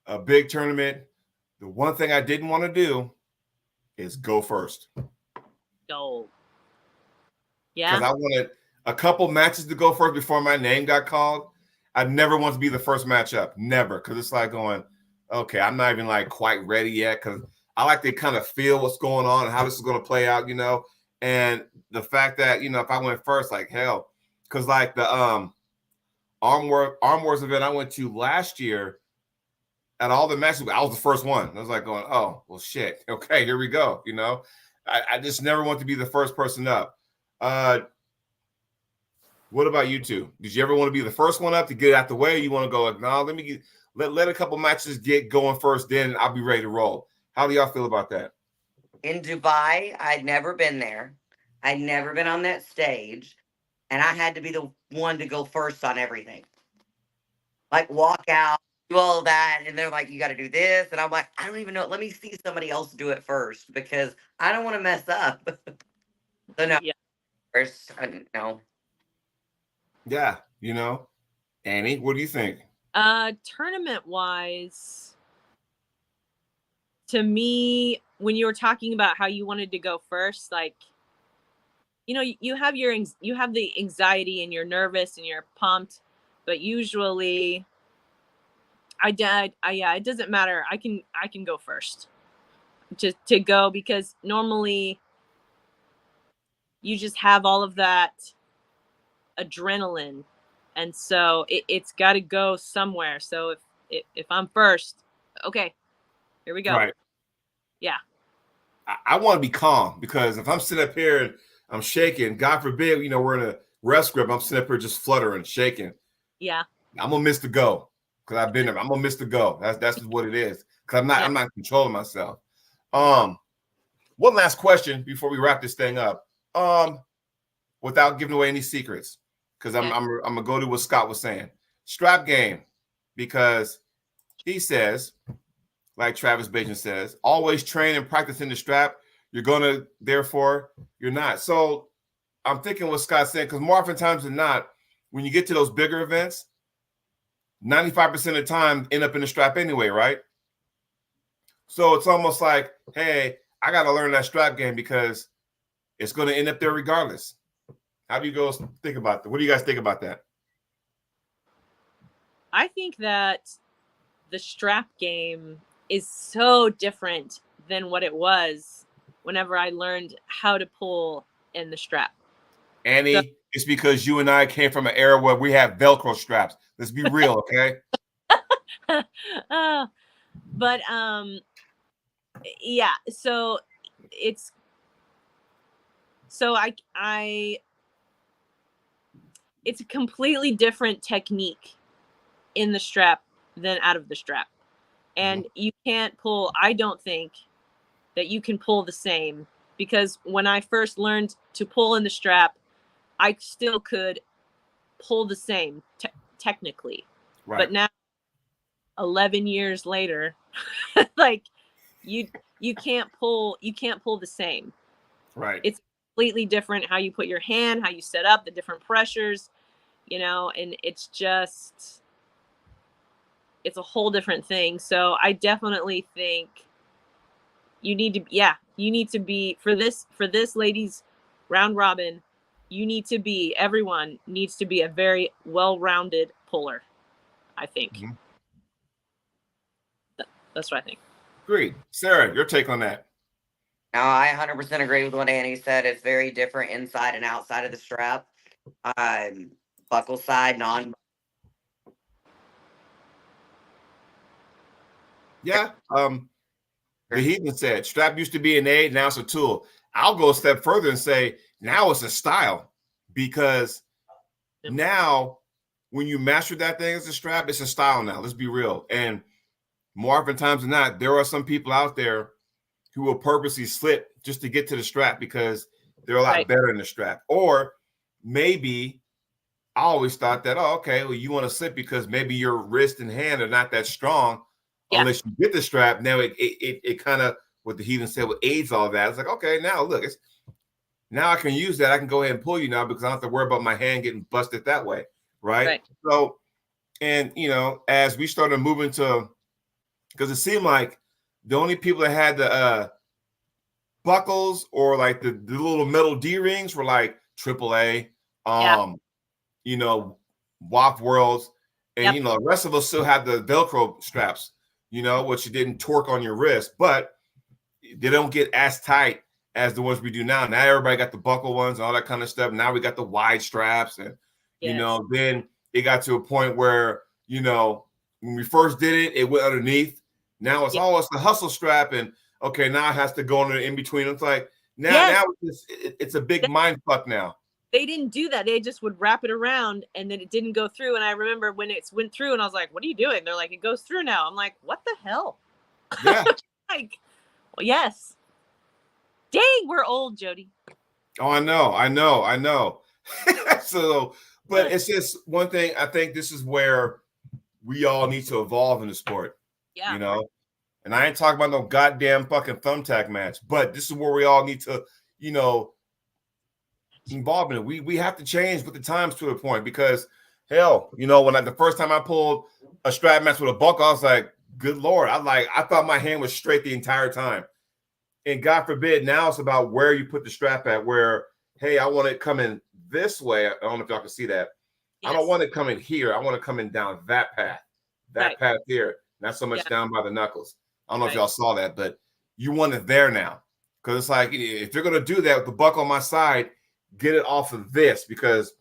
a big tournament, the one thing I didn't want to do is go first. Go. Yeah. Because I wanted a couple matches to go first before my name got called. I never want to be the first matchup. Never. Because it's like going, okay, I'm not even like quite ready yet. Because I like to kind of feel what's going on and how this is going to play out, you know. And the fact that, you know, if I went first, like hell. Because like the Arm Wars event I went to last year, at all the matches, I was the first one. I was like going, oh, well, shit. Okay, here we go. You know, I just never want to be the first person up. What about you two? Did you ever want to be the first one up to get out the way? You want to go, no, let a couple matches get going first, then I'll be ready to roll. How do y'all feel about that? In Dubai, I'd never been there. I'd never been on that stage. And I had to be the one to go first on everything. Like walk out, do all of that. And they're like, you got to do this. And I'm like, I don't even know. Let me see somebody else do it first because I don't want to mess up. So no, first, no. Yeah, you know. Annie, what do you think? Tournament wise, to me, when you were talking about how you wanted to go first, like, you know, you have the anxiety and you're nervous and you're pumped, but usually it doesn't matter. I can go first to go because normally you just have all of that adrenaline. And so it's got to go somewhere. So if I'm first, okay, here we go. Right. Yeah. I want to be calm, because if I'm sitting up here and I'm shaking, God forbid, we're in a rest grip, I'm sitting up here just fluttering, shaking. Yeah. I'm gonna miss the go, because I've been there. I'm gonna miss the go. That's just what it is. Because I'm not controlling myself. One last question before we wrap this thing up. Without giving away any secrets, because I'm gonna go to what Scott was saying. Strap game, because he says, like Travis Bajan says, always train and practice in the strap. You're gonna, therefore, you're not. So I'm thinking what Scott's saying, because more often times than not, when you get to those bigger events, 95% of the time end up in the strap anyway, right? So it's almost like, hey, I got to learn that strap game because it's going to end up there regardless. How do you guys think about that? What do you guys think about that? I think that the strap game is so different than what it was whenever I learned how to pull in the strap. Annie, so, it's because you and I came from an era where we have Velcro straps. Let's be real, okay? But yeah, so it's it's a completely different technique in the strap than out of the strap. And you can't pull, I don't think that you can pull the same, because when I first learned to pull in the strap, I still could pull the same technically. Right. But now 11 years later, like you can't pull the same. Right. It's completely different how you put your hand, how you set up, the different pressures, and it's a whole different thing. So I definitely think you need to be for this ladies round robin, everyone needs to be a very well-rounded puller, I think. Mm-hmm. That's what I think. Agreed. Sarah, your take on that? No, I 100% agree with what Annie said. It's very different inside and outside of the strap. Buckle side, non. Yeah. The Heathen said strap used to be an aid, now it's a tool. I'll go a step further and say now it's a style, because now when you master that thing as a strap, it's a style now. Let's be real. And more often times than not, there are some people out there who will purposely slip just to get to the strap because they're a lot better in the strap. Or maybe I always thought that, okay, well, you want to slip because maybe your wrist and hand are not that strong. Yeah. Unless you get the strap. Now it kind of, what the Heathen said, with aids all that. It's like, okay, now look, now I can use that. I can go ahead and pull you now because I don't have to worry about my hand getting busted that way. Right. So, and as we started moving to, because it seemed like the only people that had the buckles or like the little metal D rings were like AAA, WAP Worlds, and the rest of us still had the Velcro straps, which you didn't torque on your wrist, but they don't get as tight as the ones we do now. Now everybody got the buckle ones and all that kind of stuff. Now we got the wide straps, and then it got to a point where when we first did it, it went underneath. Now it's it's the hustle strap, and okay, now it has to go in between. It's like now it's a big mind fuck now. They didn't do that. They just would wrap it around, and then it didn't go through. And I remember when it went through, and I was like, "What are you doing?" They're like, "It goes through now." I'm like, "What the hell?" Yeah. Like, well, yes. Dang, we're old, Jody. Oh, I know. So, but it's just one thing. I think this is where we all need to evolve in the sport. Yeah. And I ain't talking about no goddamn fucking thumbtack match, but this is where we all need to, involve in it. We have to change with the times to a point, because hell, when the first time I pulled a strap match with a buckle, I was like, good Lord. I thought my hand was straight the entire time. And God forbid, now it's about where you put the strap at, where, hey, I want it coming this way. I don't know if y'all can see that. Yes. I don't want it coming here. I want it coming down that path path here. Not so much down by the knuckles. I don't know if y'all saw that, but you want it there now. Because it's like, if you're going to do that with the buckle on my side, get it off of this, because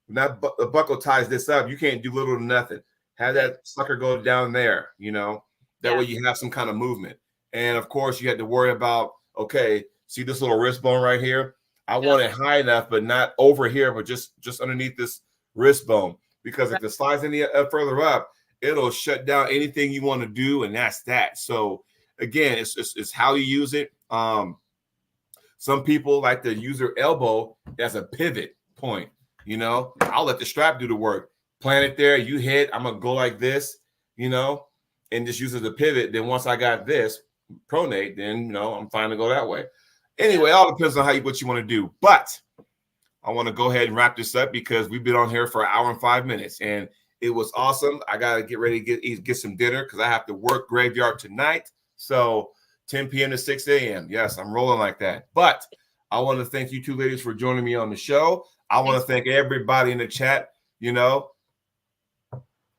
when the buckle ties this up, you can't do little to nothing. Have that sucker go down there, that way you have some kind of movement. And of course, you had to worry about okay, see this little wrist bone right here? I want it high enough, but not over here, but just underneath this wrist bone. Because if it slides any further up, it'll shut down anything you want to do, and that's that. So again, it's how you use it. Some people like to use their elbow as a pivot point. You know, I'll let the strap do the work. Plant it there, you hit. I'm gonna go like this, you know, and just use it as a pivot. Then once I got this pronate, then I'm fine to go that way. Anyway, it all depends on what you want to do. But I want to go ahead and wrap this up because we've been on here for 1 hour and 5 minutes, and it was awesome. I gotta get ready to get some dinner because I have to work graveyard tonight. So 10 p.m. to 6 a.m. Yes, I'm rolling like that. But I want to thank you two ladies for joining me on the show. I want to thank everybody in the chat,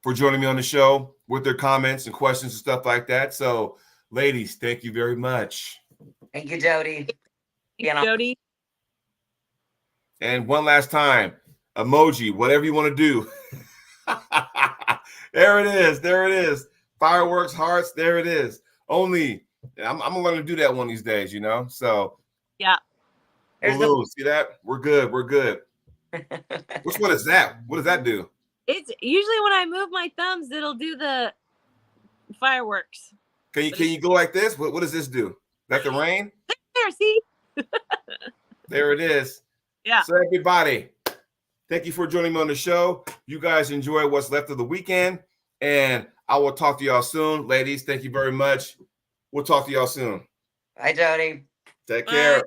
for joining me on the show with their comments and questions and stuff like that. So, ladies, thank you very much. Thank you, Jody. Jody. And one last time, emoji, whatever you want to do. There it is. There it is. Fireworks, hearts. There it is. Only I'm gonna learn to do that one of these days, So yeah. Balloons, see that? We're good. We're good. Which one is that? What does that do? It's usually when I move my thumbs, it'll do the fireworks. Can you go like this? What does this do? That the rain? There, see? There it is. Yeah. So everybody, thank you for joining me on the show. You guys enjoy what's left of the weekend, and I will talk to y'all soon. Ladies, thank you very much. We'll talk to y'all soon. Bye, Jody. Take care.